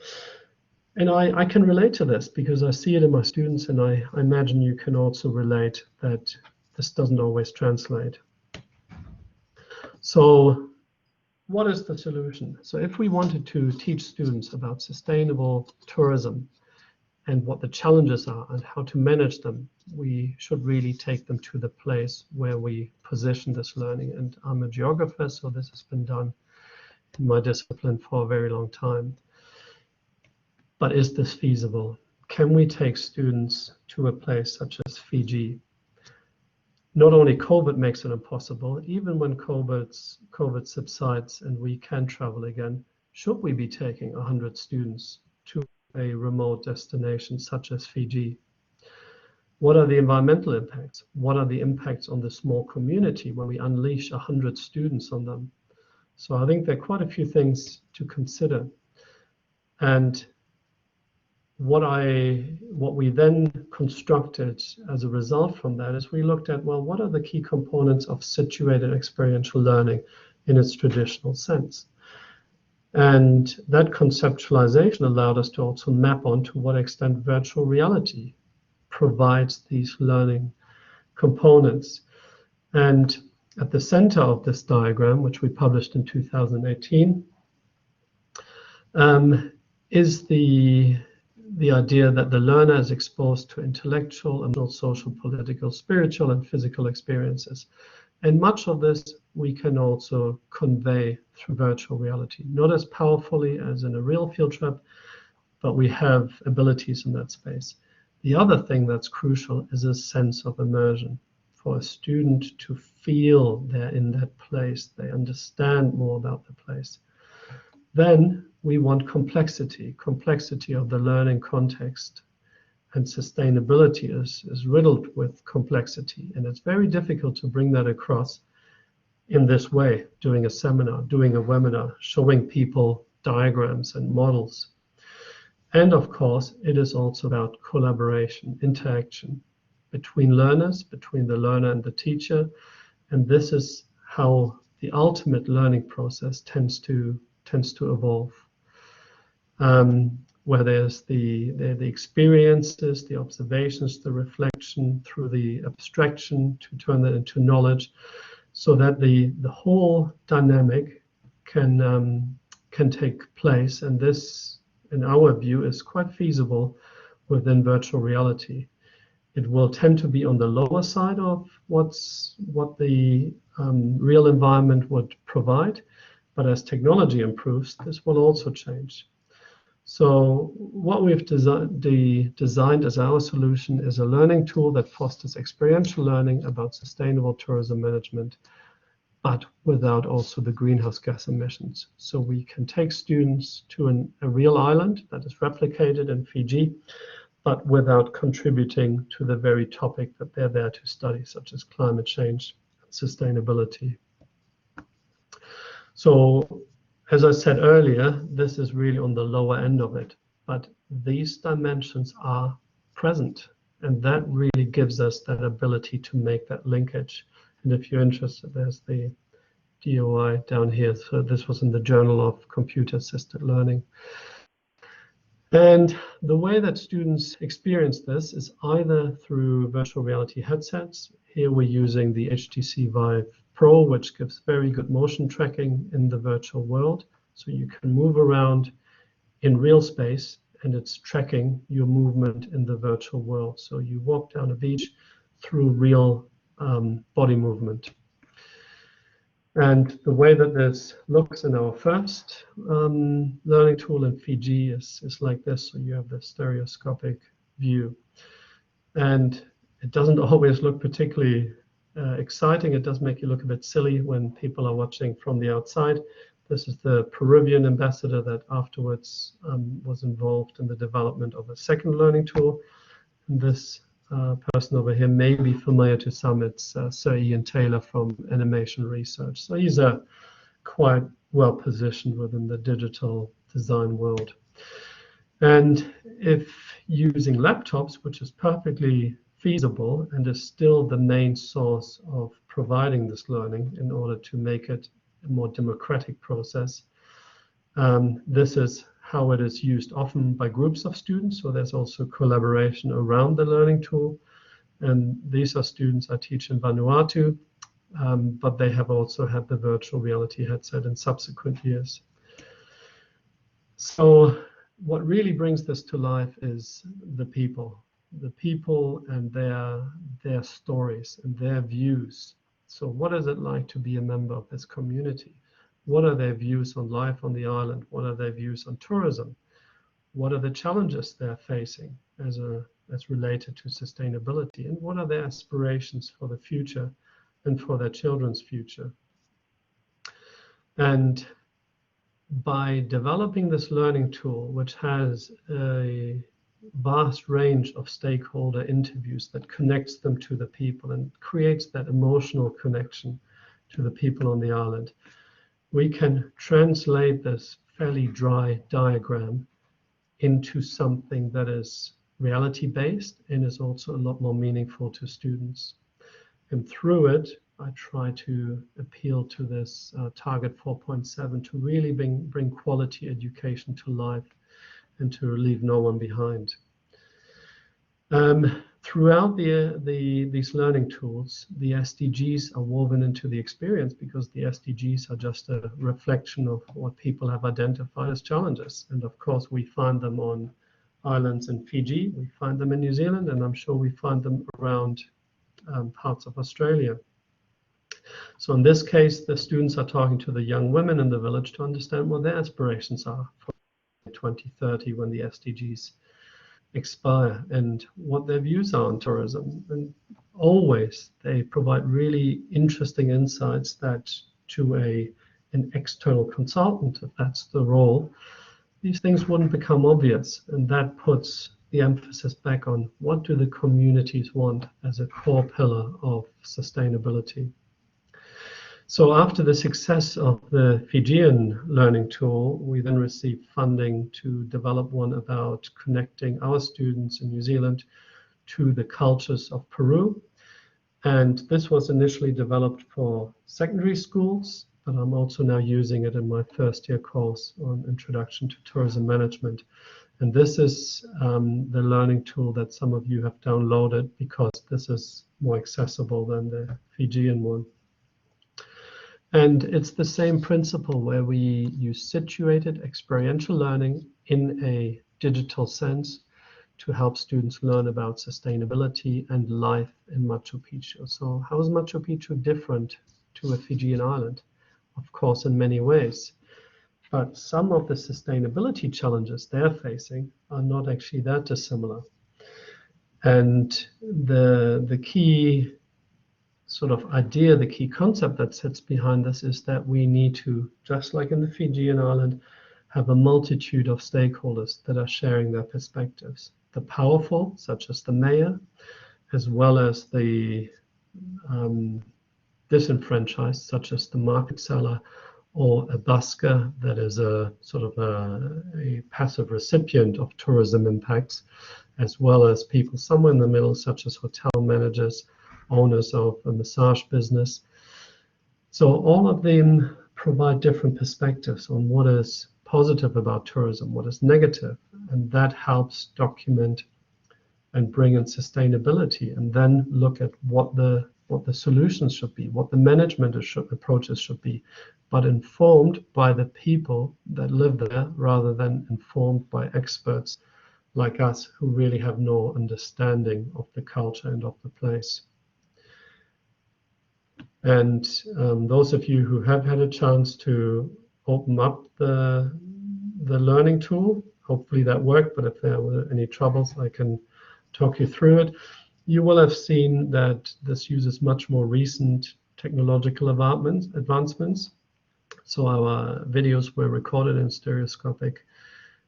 And I can relate to this because I see it in my students, and I imagine you can also relate that this doesn't always translate. So what is the solution? So if we wanted to teach students about sustainable tourism and what the challenges are and how to manage them, we should really take them to the place where we position this learning. And I'm a geographer, so this has been done in my discipline for a very long time. But is this feasible? Can we take students to a place such as Fiji? Not only COVID makes it impossible, even when COVID subsides and we can travel again, should we be taking 100 students to a remote destination such as Fiji? What are the environmental impacts? What are the impacts on the small community when we unleash 100 students on them? So I think there are quite a few things to consider. And what we then constructed as a result from that is we looked at, well, what are the key components of situated experiential learning in its traditional sense? And that conceptualization allowed us to also map on to what extent virtual reality provides these learning components. And at the center of this diagram, which we published in 2018, is the idea that the learner is exposed to intellectual, emotional, social, political, spiritual, and physical experiences. And much of this we can also convey through virtual reality, not as powerfully as in a real field trip, but we have abilities in that space. The other thing that's crucial is a sense of immersion. For a student to feel they're in that place, they understand more about the place. Then we want complexity of the learning context, and sustainability is riddled with complexity, and it's very difficult to bring that across in this way, doing a seminar, doing a webinar, showing people diagrams and models. And of course, it is also about collaboration, interaction between learners, between the learner and the teacher, and this is how the ultimate learning process tends to evolve. Where there's the experiences, the observations, the reflection through the abstraction to turn that into knowledge, so that the whole dynamic can take place. And this, in our view, is quite feasible within virtual reality. It will tend to be on the lower side of what the real environment would provide, But as technology improves, this will also change. So what we've designed as our solution is a learning tool that fosters experiential learning about sustainable tourism management, but without also the greenhouse gas emissions. So we can take students to a real island that is replicated in Fiji, but without contributing to the very topic that they're there to study, such as climate change and sustainability. So, as I said earlier, this is really on the lower end of it, but these dimensions are present, and that really gives us that ability to make that linkage. And if you're interested, there's the DOI down here. So this was in the Journal of Computer Assisted Learning. And the way that students experience this is either through virtual reality headsets. Here we're using the HTC Vive Pro, which gives very good motion tracking in the virtual world. So you can move around in real space and it's tracking your movement in the virtual world. So you walk down a beach through real body movement. And the way that this looks in our first learning tool in Fiji is like this. So you have the stereoscopic view. And it doesn't always look particularly exciting. It does make you look a bit silly when people are watching from the outside. This is the Peruvian ambassador that afterwards was involved in the development of a second learning tool. And this person over here may be familiar to some. It's Sir Ian Taylor from Animation Research. So he's quite well positioned within the digital design world. And if using laptops, which is perfectly feasible and is still the main source of providing this learning in order to make it a more democratic process, this is how it is used often by groups of students. So there's also collaboration around the learning tool. And these are students I teach in Vanuatu, but they have also had the virtual reality headset in subsequent years. So what really brings this to life is the people and their stories and their views. So what is it like to be a member of this community? What are their views on life on the island? What are their views on tourism? What are the challenges they're facing as related to sustainability? And what are their aspirations for the future and for their children's future? And by developing this learning tool, which has a vast range of stakeholder interviews that connects them to the people and creates that emotional connection to the people on the island, we can translate this fairly dry diagram into something that is reality-based and is also a lot more meaningful to students. And through it, I try to appeal to this target 4.7 to really bring quality education to life and to leave no one behind. Throughout these learning tools, the SDGs are woven into the experience because the SDGs are just a reflection of what people have identified as challenges. And of course, we find them on islands in Fiji, we find them in New Zealand, and I'm sure we find them around parts of Australia. So in this case, the students are talking to the young women in the village to understand what their aspirations are for 2030 when the SDGs expire and what their views are on tourism. And always they provide really interesting insights that to an external consultant, if that's the role, these things wouldn't become obvious. And that puts the emphasis back on what do the communities want as a core pillar of sustainability. So after the success of the Fijian learning tool, we then received funding to develop one about connecting our students in New Zealand to the cultures of Peru. And this was initially developed for secondary schools, but I'm also now using it in my first year course on Introduction to Tourism Management. And this is the learning tool that some of you have downloaded because this is more accessible than the Fijian one. And it's the same principle where we use situated experiential learning in a digital sense to help students learn about sustainability and life in Machu Picchu. So how is Machu Picchu different to a Fijian island? of course, in many ways. But some of the sustainability challenges they're facing are not actually that dissimilar. And the key sort of idea, the key concept that sits behind this is that we need to, just like in the Fijian island, have a multitude of stakeholders that are sharing their perspectives. The powerful, such as the mayor, as well as the disenfranchised, such as the market seller, or a busker that is a sort of a passive recipient of tourism impacts, as well as people somewhere in the middle, such as hotel managers, owners of a massage business. So all of them provide different perspectives on what is positive about tourism, what is negative, and that helps document and bring in sustainability, and then look at what the solutions should be, what the management approaches should be, but informed by the people that live there rather than informed by experts like us who really have no understanding of the culture and of the place. And those of you who have had a chance to open up the learning tool, hopefully that worked, but if there were any troubles, I can talk you through it. You will have seen that this uses much more recent technological advancements. So our videos were recorded in stereoscopic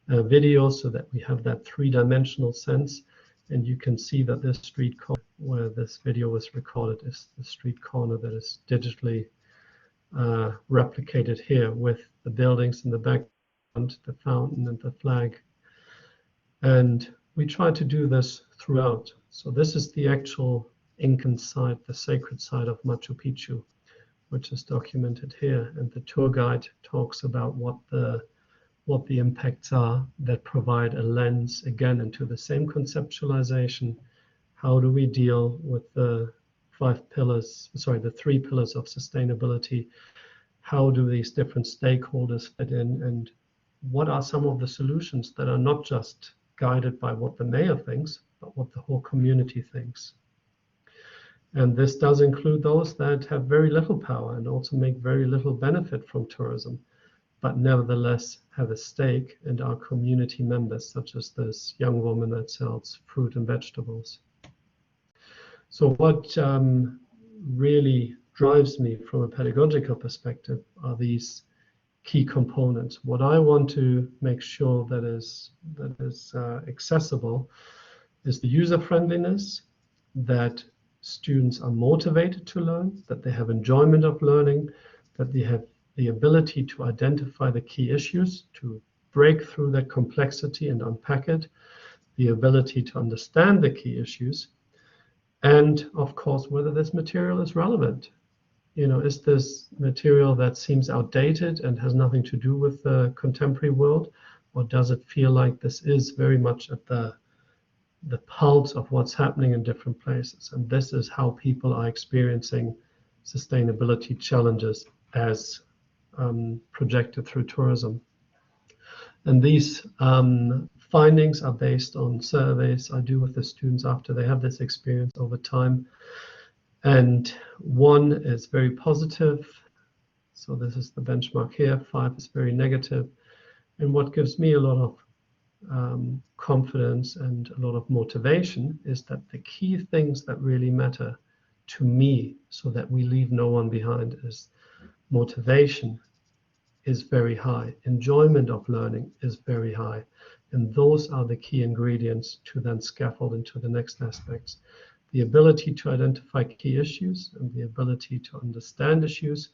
video so that we have that three-dimensional sense. And you can see that this street corner where this video was recorded is the street corner that is digitally replicated here with the buildings in the background, the fountain and the flag. And we try to do this throughout. So this is the actual Incan site, the sacred site of Machu Picchu, which is documented here. And the tour guide talks about what the impacts are that provide a lens, again, into the same conceptualization. How do we deal with the the 3 pillars of sustainability? How do these different stakeholders fit in? And what are some of the solutions that are not just guided by what the mayor thinks, but what the whole community thinks? And this does include those that have very little power and also make very little benefit from tourism, but nevertheless have a stake and are community members, such as this young woman that sells fruit and vegetables. So what really drives me from a pedagogical perspective are these key components. What I want to make sure that is accessible is the user friendliness, that students are motivated to learn, that they have enjoyment of learning, that they have the ability to identify the key issues, to break through that complexity and unpack it, the ability to understand the key issues, and of course, whether this material is relevant. You know, is this material that seems outdated and has nothing to do with the contemporary world, or does it feel like this is very much at the pulse of what's happening in different places? And this is how people are experiencing sustainability challenges as projected through tourism. And these findings are based on surveys I do with the students after they have this experience over time. And 1 is very positive. So this is the benchmark here. 5 is very negative. And what gives me a lot of confidence and a lot of motivation is that the key things that really matter to me, so that we leave no one behind, is motivation is very high. Enjoyment of learning is very high. And those are the key ingredients to then scaffold into the next aspects. The ability to identify key issues and the ability to understand issues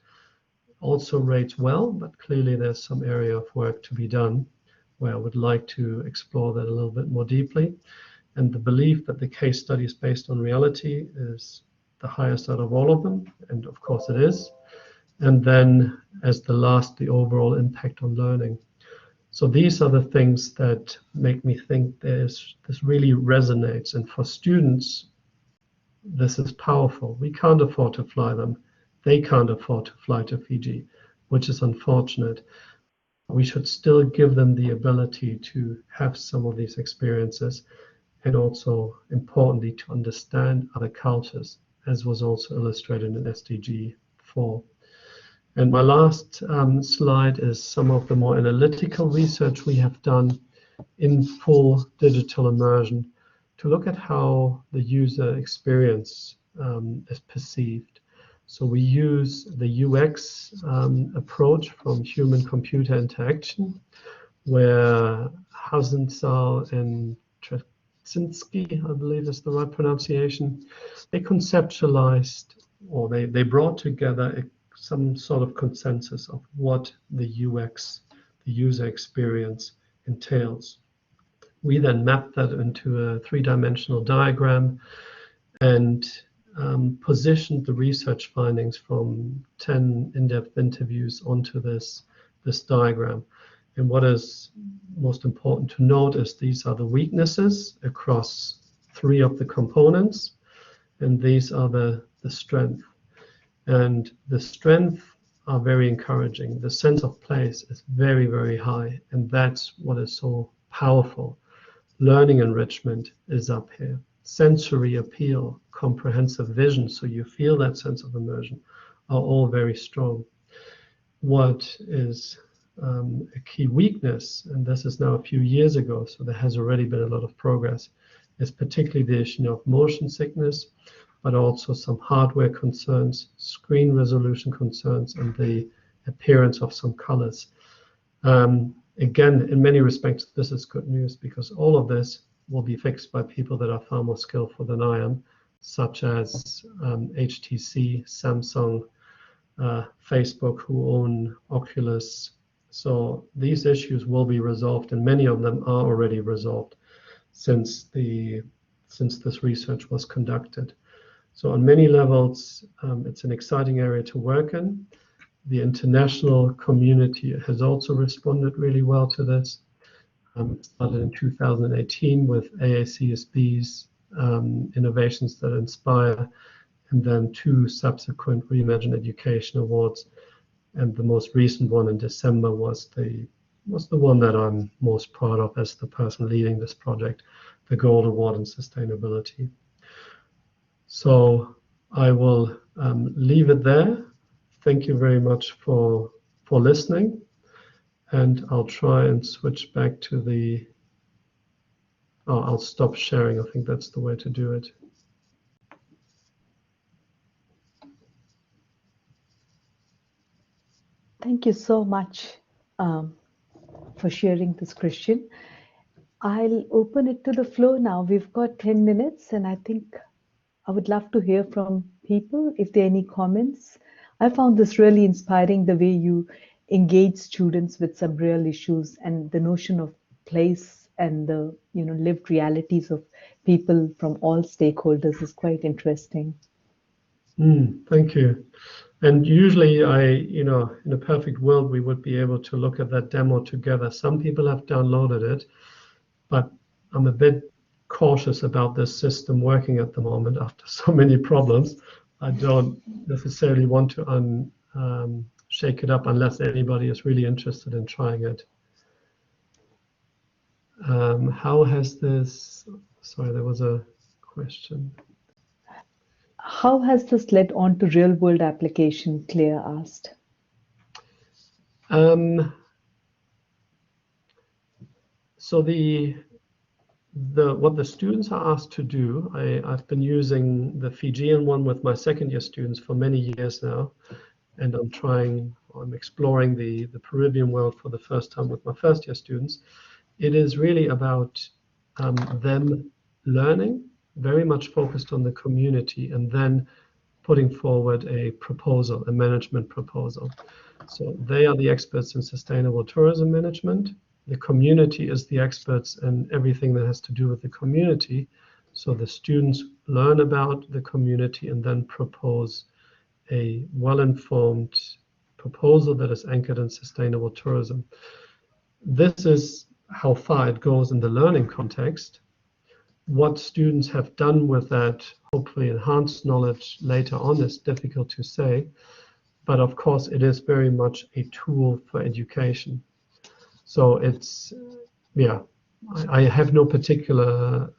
also rates well, but clearly there's some area of work to be done where I would like to explore that a little bit more deeply. And the belief that the case study is based on reality is the highest out of all of them, and of course it is. And then as the last, the overall impact on learning. So these are the things that make me think this really resonates. And for students, this is powerful. We can't afford to fly them. They can't afford to fly to Fiji, which is unfortunate. We should still give them the ability to have some of these experiences, and also, importantly, to understand other cultures, as was also illustrated in SDG 4. And my last slide is some of the more analytical research we have done in full digital immersion to look at how the user experience is perceived. So we use the UX approach from human-computer interaction, where Hasenthal and Trzynski, I believe is the right pronunciation, they conceptualized, or they brought together some sort of consensus of what the UX, the user experience, entails. We then mapped that into a three-dimensional diagram and positioned the research findings from 10 in-depth interviews onto this diagram. And what is most important to note is these are the weaknesses across 3 of the components, and these are the strength. And the strength are very encouraging. The sense of place is very, very high, and that's what is so powerful. Learning enrichment is up here. Sensory appeal, comprehensive vision, so you feel that sense of immersion, are all very strong. What is a key weakness, and this is now a few years ago, so there has already been a lot of progress, is particularly the issue of motion sickness, but also some hardware concerns, screen resolution concerns, and the appearance of some colors. Again, in many respects, this is good news because all of this will be fixed by people that are far more skillful than I am, such as HTC, Samsung, Facebook, who own Oculus. So these issues will be resolved, and many of them are already resolved since this research was conducted. So on many levels, it's an exciting area to work in. The international community has also responded really well to this. It started in 2018 with AACSB's Innovations That Inspire, and then 2 subsequent Reimagine Education Awards. And the most recent one in December was the one that I'm most proud of as the person leading this project, the Gold Award in Sustainability. So I will leave it there. Thank you very much for listening, and I'll try and switch back to the, I'll stop sharing. I think that's the way to do it. Thank you so much for sharing this, Christian. I'll open it to the floor now. We've got 10 minutes, and I think I would love to hear from people if there are any comments. I found this really inspiring, the way you engage students with some real issues, and the notion of place and the lived realities of people from all stakeholders is quite interesting. Thank you. And usually in a perfect world, we would be able to look at that demo together. Some people have downloaded it, but I'm a bit cautious about this system working at the moment after so many problems. I don't necessarily want to shake it up unless anybody is really interested in trying it. How has this, sorry, there was a question. How has this led on to real-world application, Claire asked. So what the students are asked to do, I've been using the Fijian one with my second-year students for many years now, and I'm exploring the Peruvian world for the first time with my first-year students. It is really about them learning, very much focused on the community, and then putting forward a proposal, a management proposal. So they are the experts in sustainable tourism management. The community is the experts in everything that has to do with the community. So the students learn about the community and then propose a well-informed proposal that is anchored in sustainable tourism. This is how far it goes in the learning context. What students have done with that, hopefully enhanced knowledge later on, is difficult to say. But of course, it is very much a tool for education. So it's, yeah, I have no particular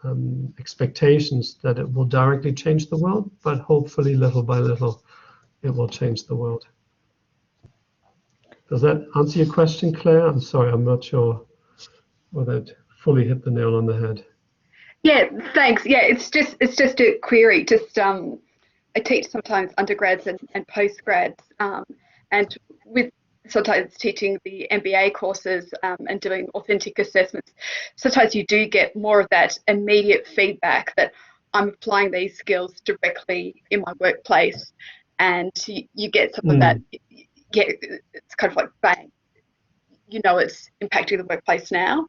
expectations that it will directly change the world, but hopefully little by little, it will change the world. Does that answer your question, Claire? I'm sorry, I'm not sure whether it fully hit the nail on the head. Yeah, thanks. Yeah, it's just a query. Just I teach sometimes undergrads and postgrads, and with sometimes teaching the MBA courses and doing authentic assessments, sometimes you do get more of that immediate feedback that I'm applying these skills directly in my workplace, and you get some of that. Yeah, it's kind of like bang. You know, it's impacting the workplace now.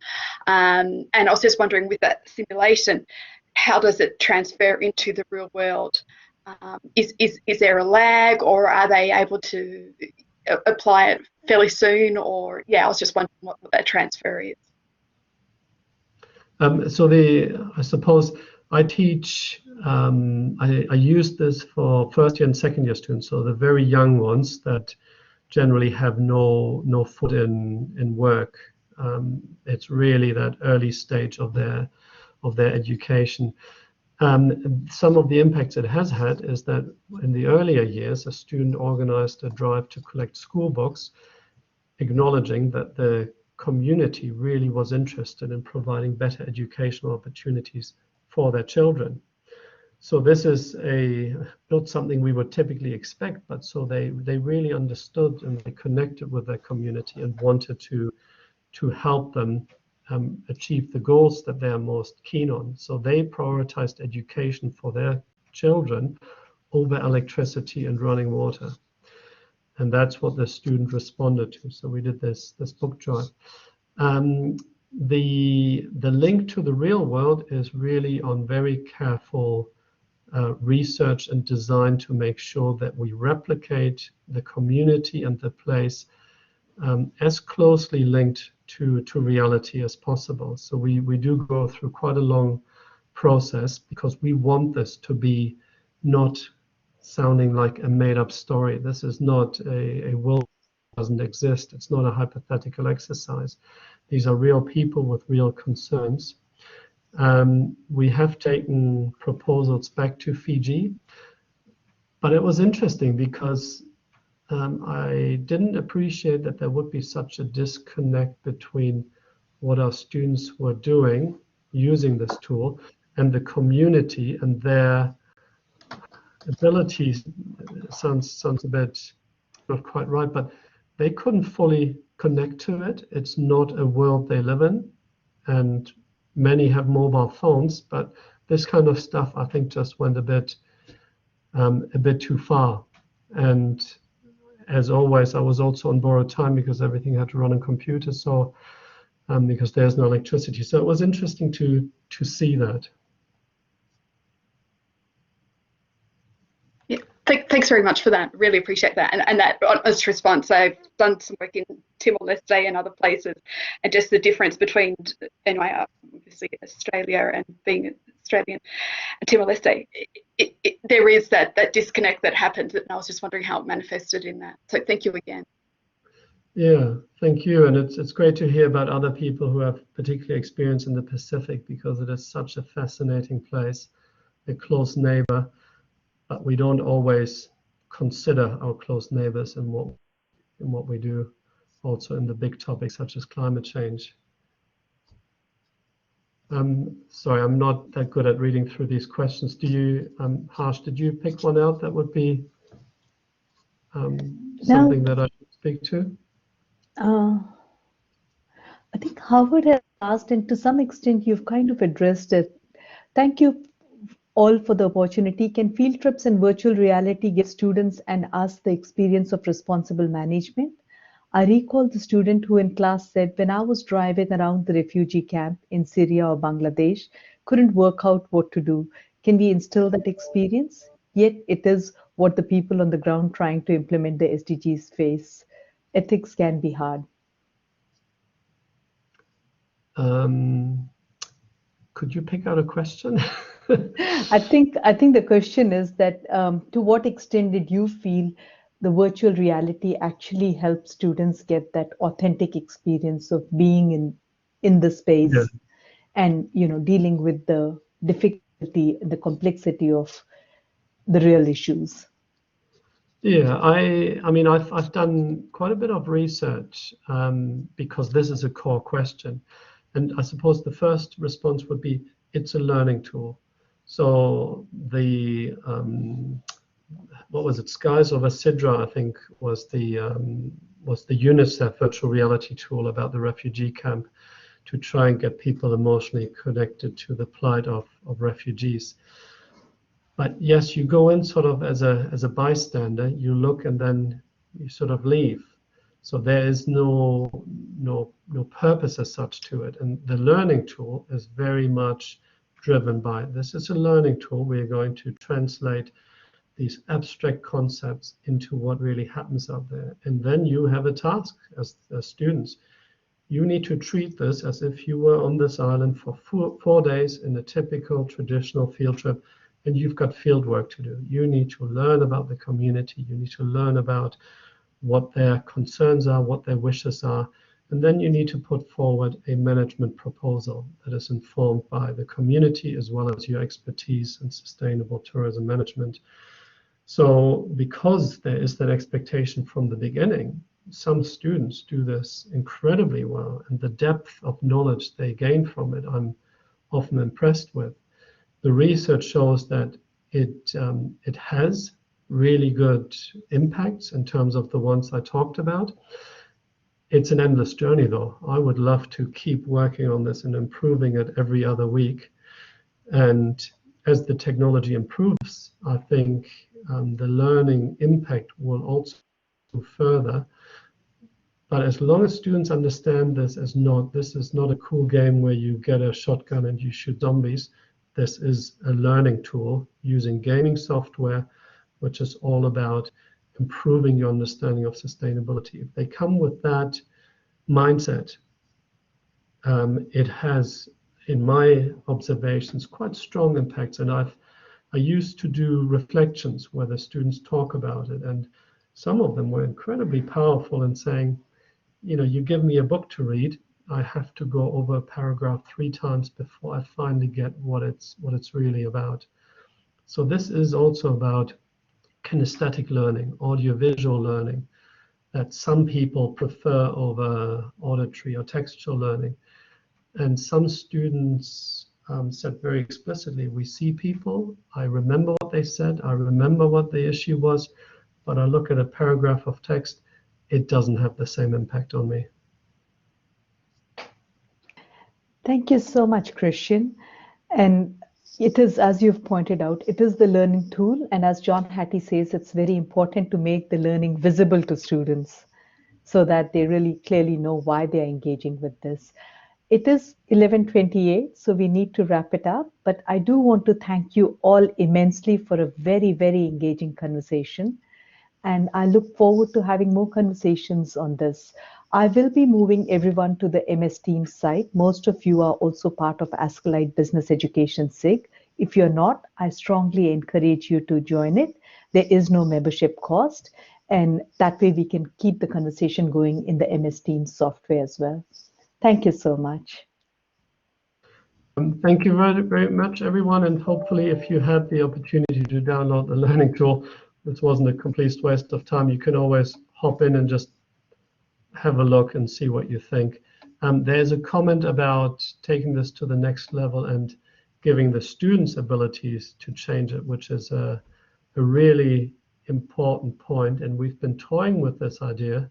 And I was just wondering, with that simulation, how does it transfer into the real world? Is there a lag, or are they able to apply it fairly soon? Or yeah, I was just wondering what that transfer is. I suppose I teach. I use this for first year and second year students, so the very young ones that generally have no foot in work. It's really that early stage of their education. Some of the impacts it has had is that in the earlier years, a student organized a drive to collect school books, acknowledging that the community really was interested in providing better educational opportunities for their children. So this is not something we would typically expect, but so they really understood and they connected with their community and wanted to help them achieve the goals that they are most keen on. So they prioritized education for their children over electricity and running water. And that's what the student responded to. So we did this book drive. The link to the real world is really on very careful research and design to make sure that we replicate the community and the place as closely linked to reality as possible. So we do go through quite a long process because we want this to be not sounding like a made-up story. This is not a world that doesn't exist. It's not a hypothetical exercise. These are real people with real concerns. We have taken proposals back to Fiji, but it was interesting because I didn't appreciate that there would be such a disconnect between what our students were doing using this tool and the community and their abilities. Sounds a bit not quite right, but they couldn't fully connect to it. It's not a world they live in, and many have mobile phones, but this kind of stuff I think just went a bit too far. And as always, I was also on borrowed time because everything had to run on computers, so because there's no electricity. So it was interesting to see that. Yeah, thanks very much for that. Really appreciate that. And that honest response. I've done some work in Timor-Leste and other places, and just the difference between, anyway, obviously Australia and being Australian and Timor-Leste, there is that disconnect that happens, and I was just wondering how it manifested in that. So thank you again. Yeah, thank you. And it's great to hear about other people who have particular experience in the Pacific, because it is such a fascinating place, a close neighbor, but we don't always consider our close neighbors in what we do, also in the big topics such as climate change. Sorry, I'm not that good at reading through these questions. Do you, Harsh, did you pick one out that would be something that I should speak to? I think Howard has asked, and to some extent you've kind of addressed it. Thank you all for the opportunity. Can field trips and virtual reality give students and us the experience of responsible management? I recall the student who in class said, when I was driving around the refugee camp in Syria or Bangladesh, couldn't work out what to do. Can we instill that experience? Yet it is what the people on the ground trying to implement the SDGs face. Ethics can be hard. Could you pick out a question? I think the question is that to what extent did you feel the virtual reality actually helps students get that authentic experience of being in the space, yeah, and dealing with the difficulty, the complexity of the real issues? Yeah, I mean, I've done quite a bit of research because this is a core question. And I suppose the first response would be, it's a learning tool. So the, what was it, Skies Over Sidra, I think, was the UNICEF virtual reality tool about the refugee camp to try and get people emotionally connected to the plight of refugees. But yes, you go in sort of as a bystander, you look and then you sort of leave. So there is no purpose as such to it. And the learning tool is very much driven by, this is a learning tool. We are going to translate these abstract concepts into what really happens out there. And then you have a task as students. You need to treat this as if you were on this island for 4 days in a typical traditional field trip, and you've got field work to do. You need to learn about the community. You need to learn about what their concerns are, what their wishes are, and then you need to put forward a management proposal that is informed by the community as well as your expertise in sustainable tourism management. So because there is that expectation from the beginning, some students do this incredibly well, and the depth of knowledge they gain from it, I'm often impressed with. The research shows that it has really good impacts in terms of the ones I talked about. It's an endless journey, though. I would love to keep working on this and improving it every other week. And as the technology improves, I think the learning impact will also go further. But as long as students understand this is not a cool game where you get a shotgun and you shoot zombies. This is a learning tool using gaming software, which is all about improving your understanding of sustainability. If they come with that mindset, it has, in my observations, quite strong impacts. And I used to do reflections where the students talk about it, and some of them were incredibly powerful in saying, you know, you give me a book to read, I have to go over a paragraph 3 times before I finally get what it's really about. So this is also about kinesthetic learning, audiovisual learning, that some people prefer over auditory or textual learning. And some students said very explicitly, we see people, I remember what they said, I remember what the issue was, but I look at a paragraph of text, it doesn't have the same impact on me. Thank you so much, Christian. And it is, as you've pointed out, it is the learning tool. And as John Hattie says, it's very important to make the learning visible to students so that they really clearly know why they're engaging with this. It is 11:28, so we need to wrap it up. But I do want to thank you all immensely for a very, very engaging conversation. And I look forward to having more conversations on this. I will be moving everyone to the MS Teams site. Most of you are also part of ASCILITE Business Education SIG. If you're not, I strongly encourage you to join it. There is no membership cost, and that way we can keep the conversation going in the MS Teams software as well. Thank you so much. Thank you very, very much, everyone. And hopefully, if you had the opportunity to download the learning tool, this wasn't a complete waste of time. You can always hop in and just have a look and see what you think. There's a comment about taking this to the next level and giving the students abilities to change it, which is a really important point. And we've been toying with this idea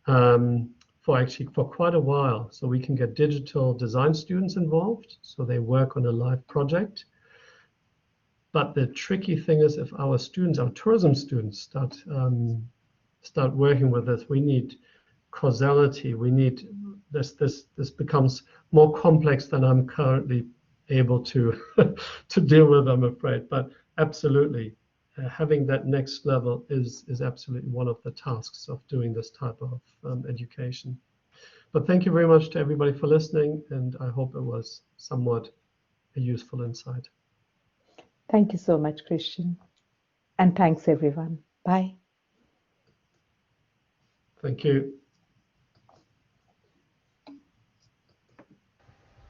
for quite a while. So we can get digital design students involved, so they work on a live project. But the tricky thing is, if our students, our tourism students, start working with this, we need causality. We need this becomes more complex than I'm currently able to to deal with, I'm afraid. But absolutely, having that next level is absolutely one of the tasks of doing this type of education. But thank you very much to everybody for listening, and I hope it was somewhat a useful insight. Thank you so much, Christian. And thanks, everyone. Bye. Thank you.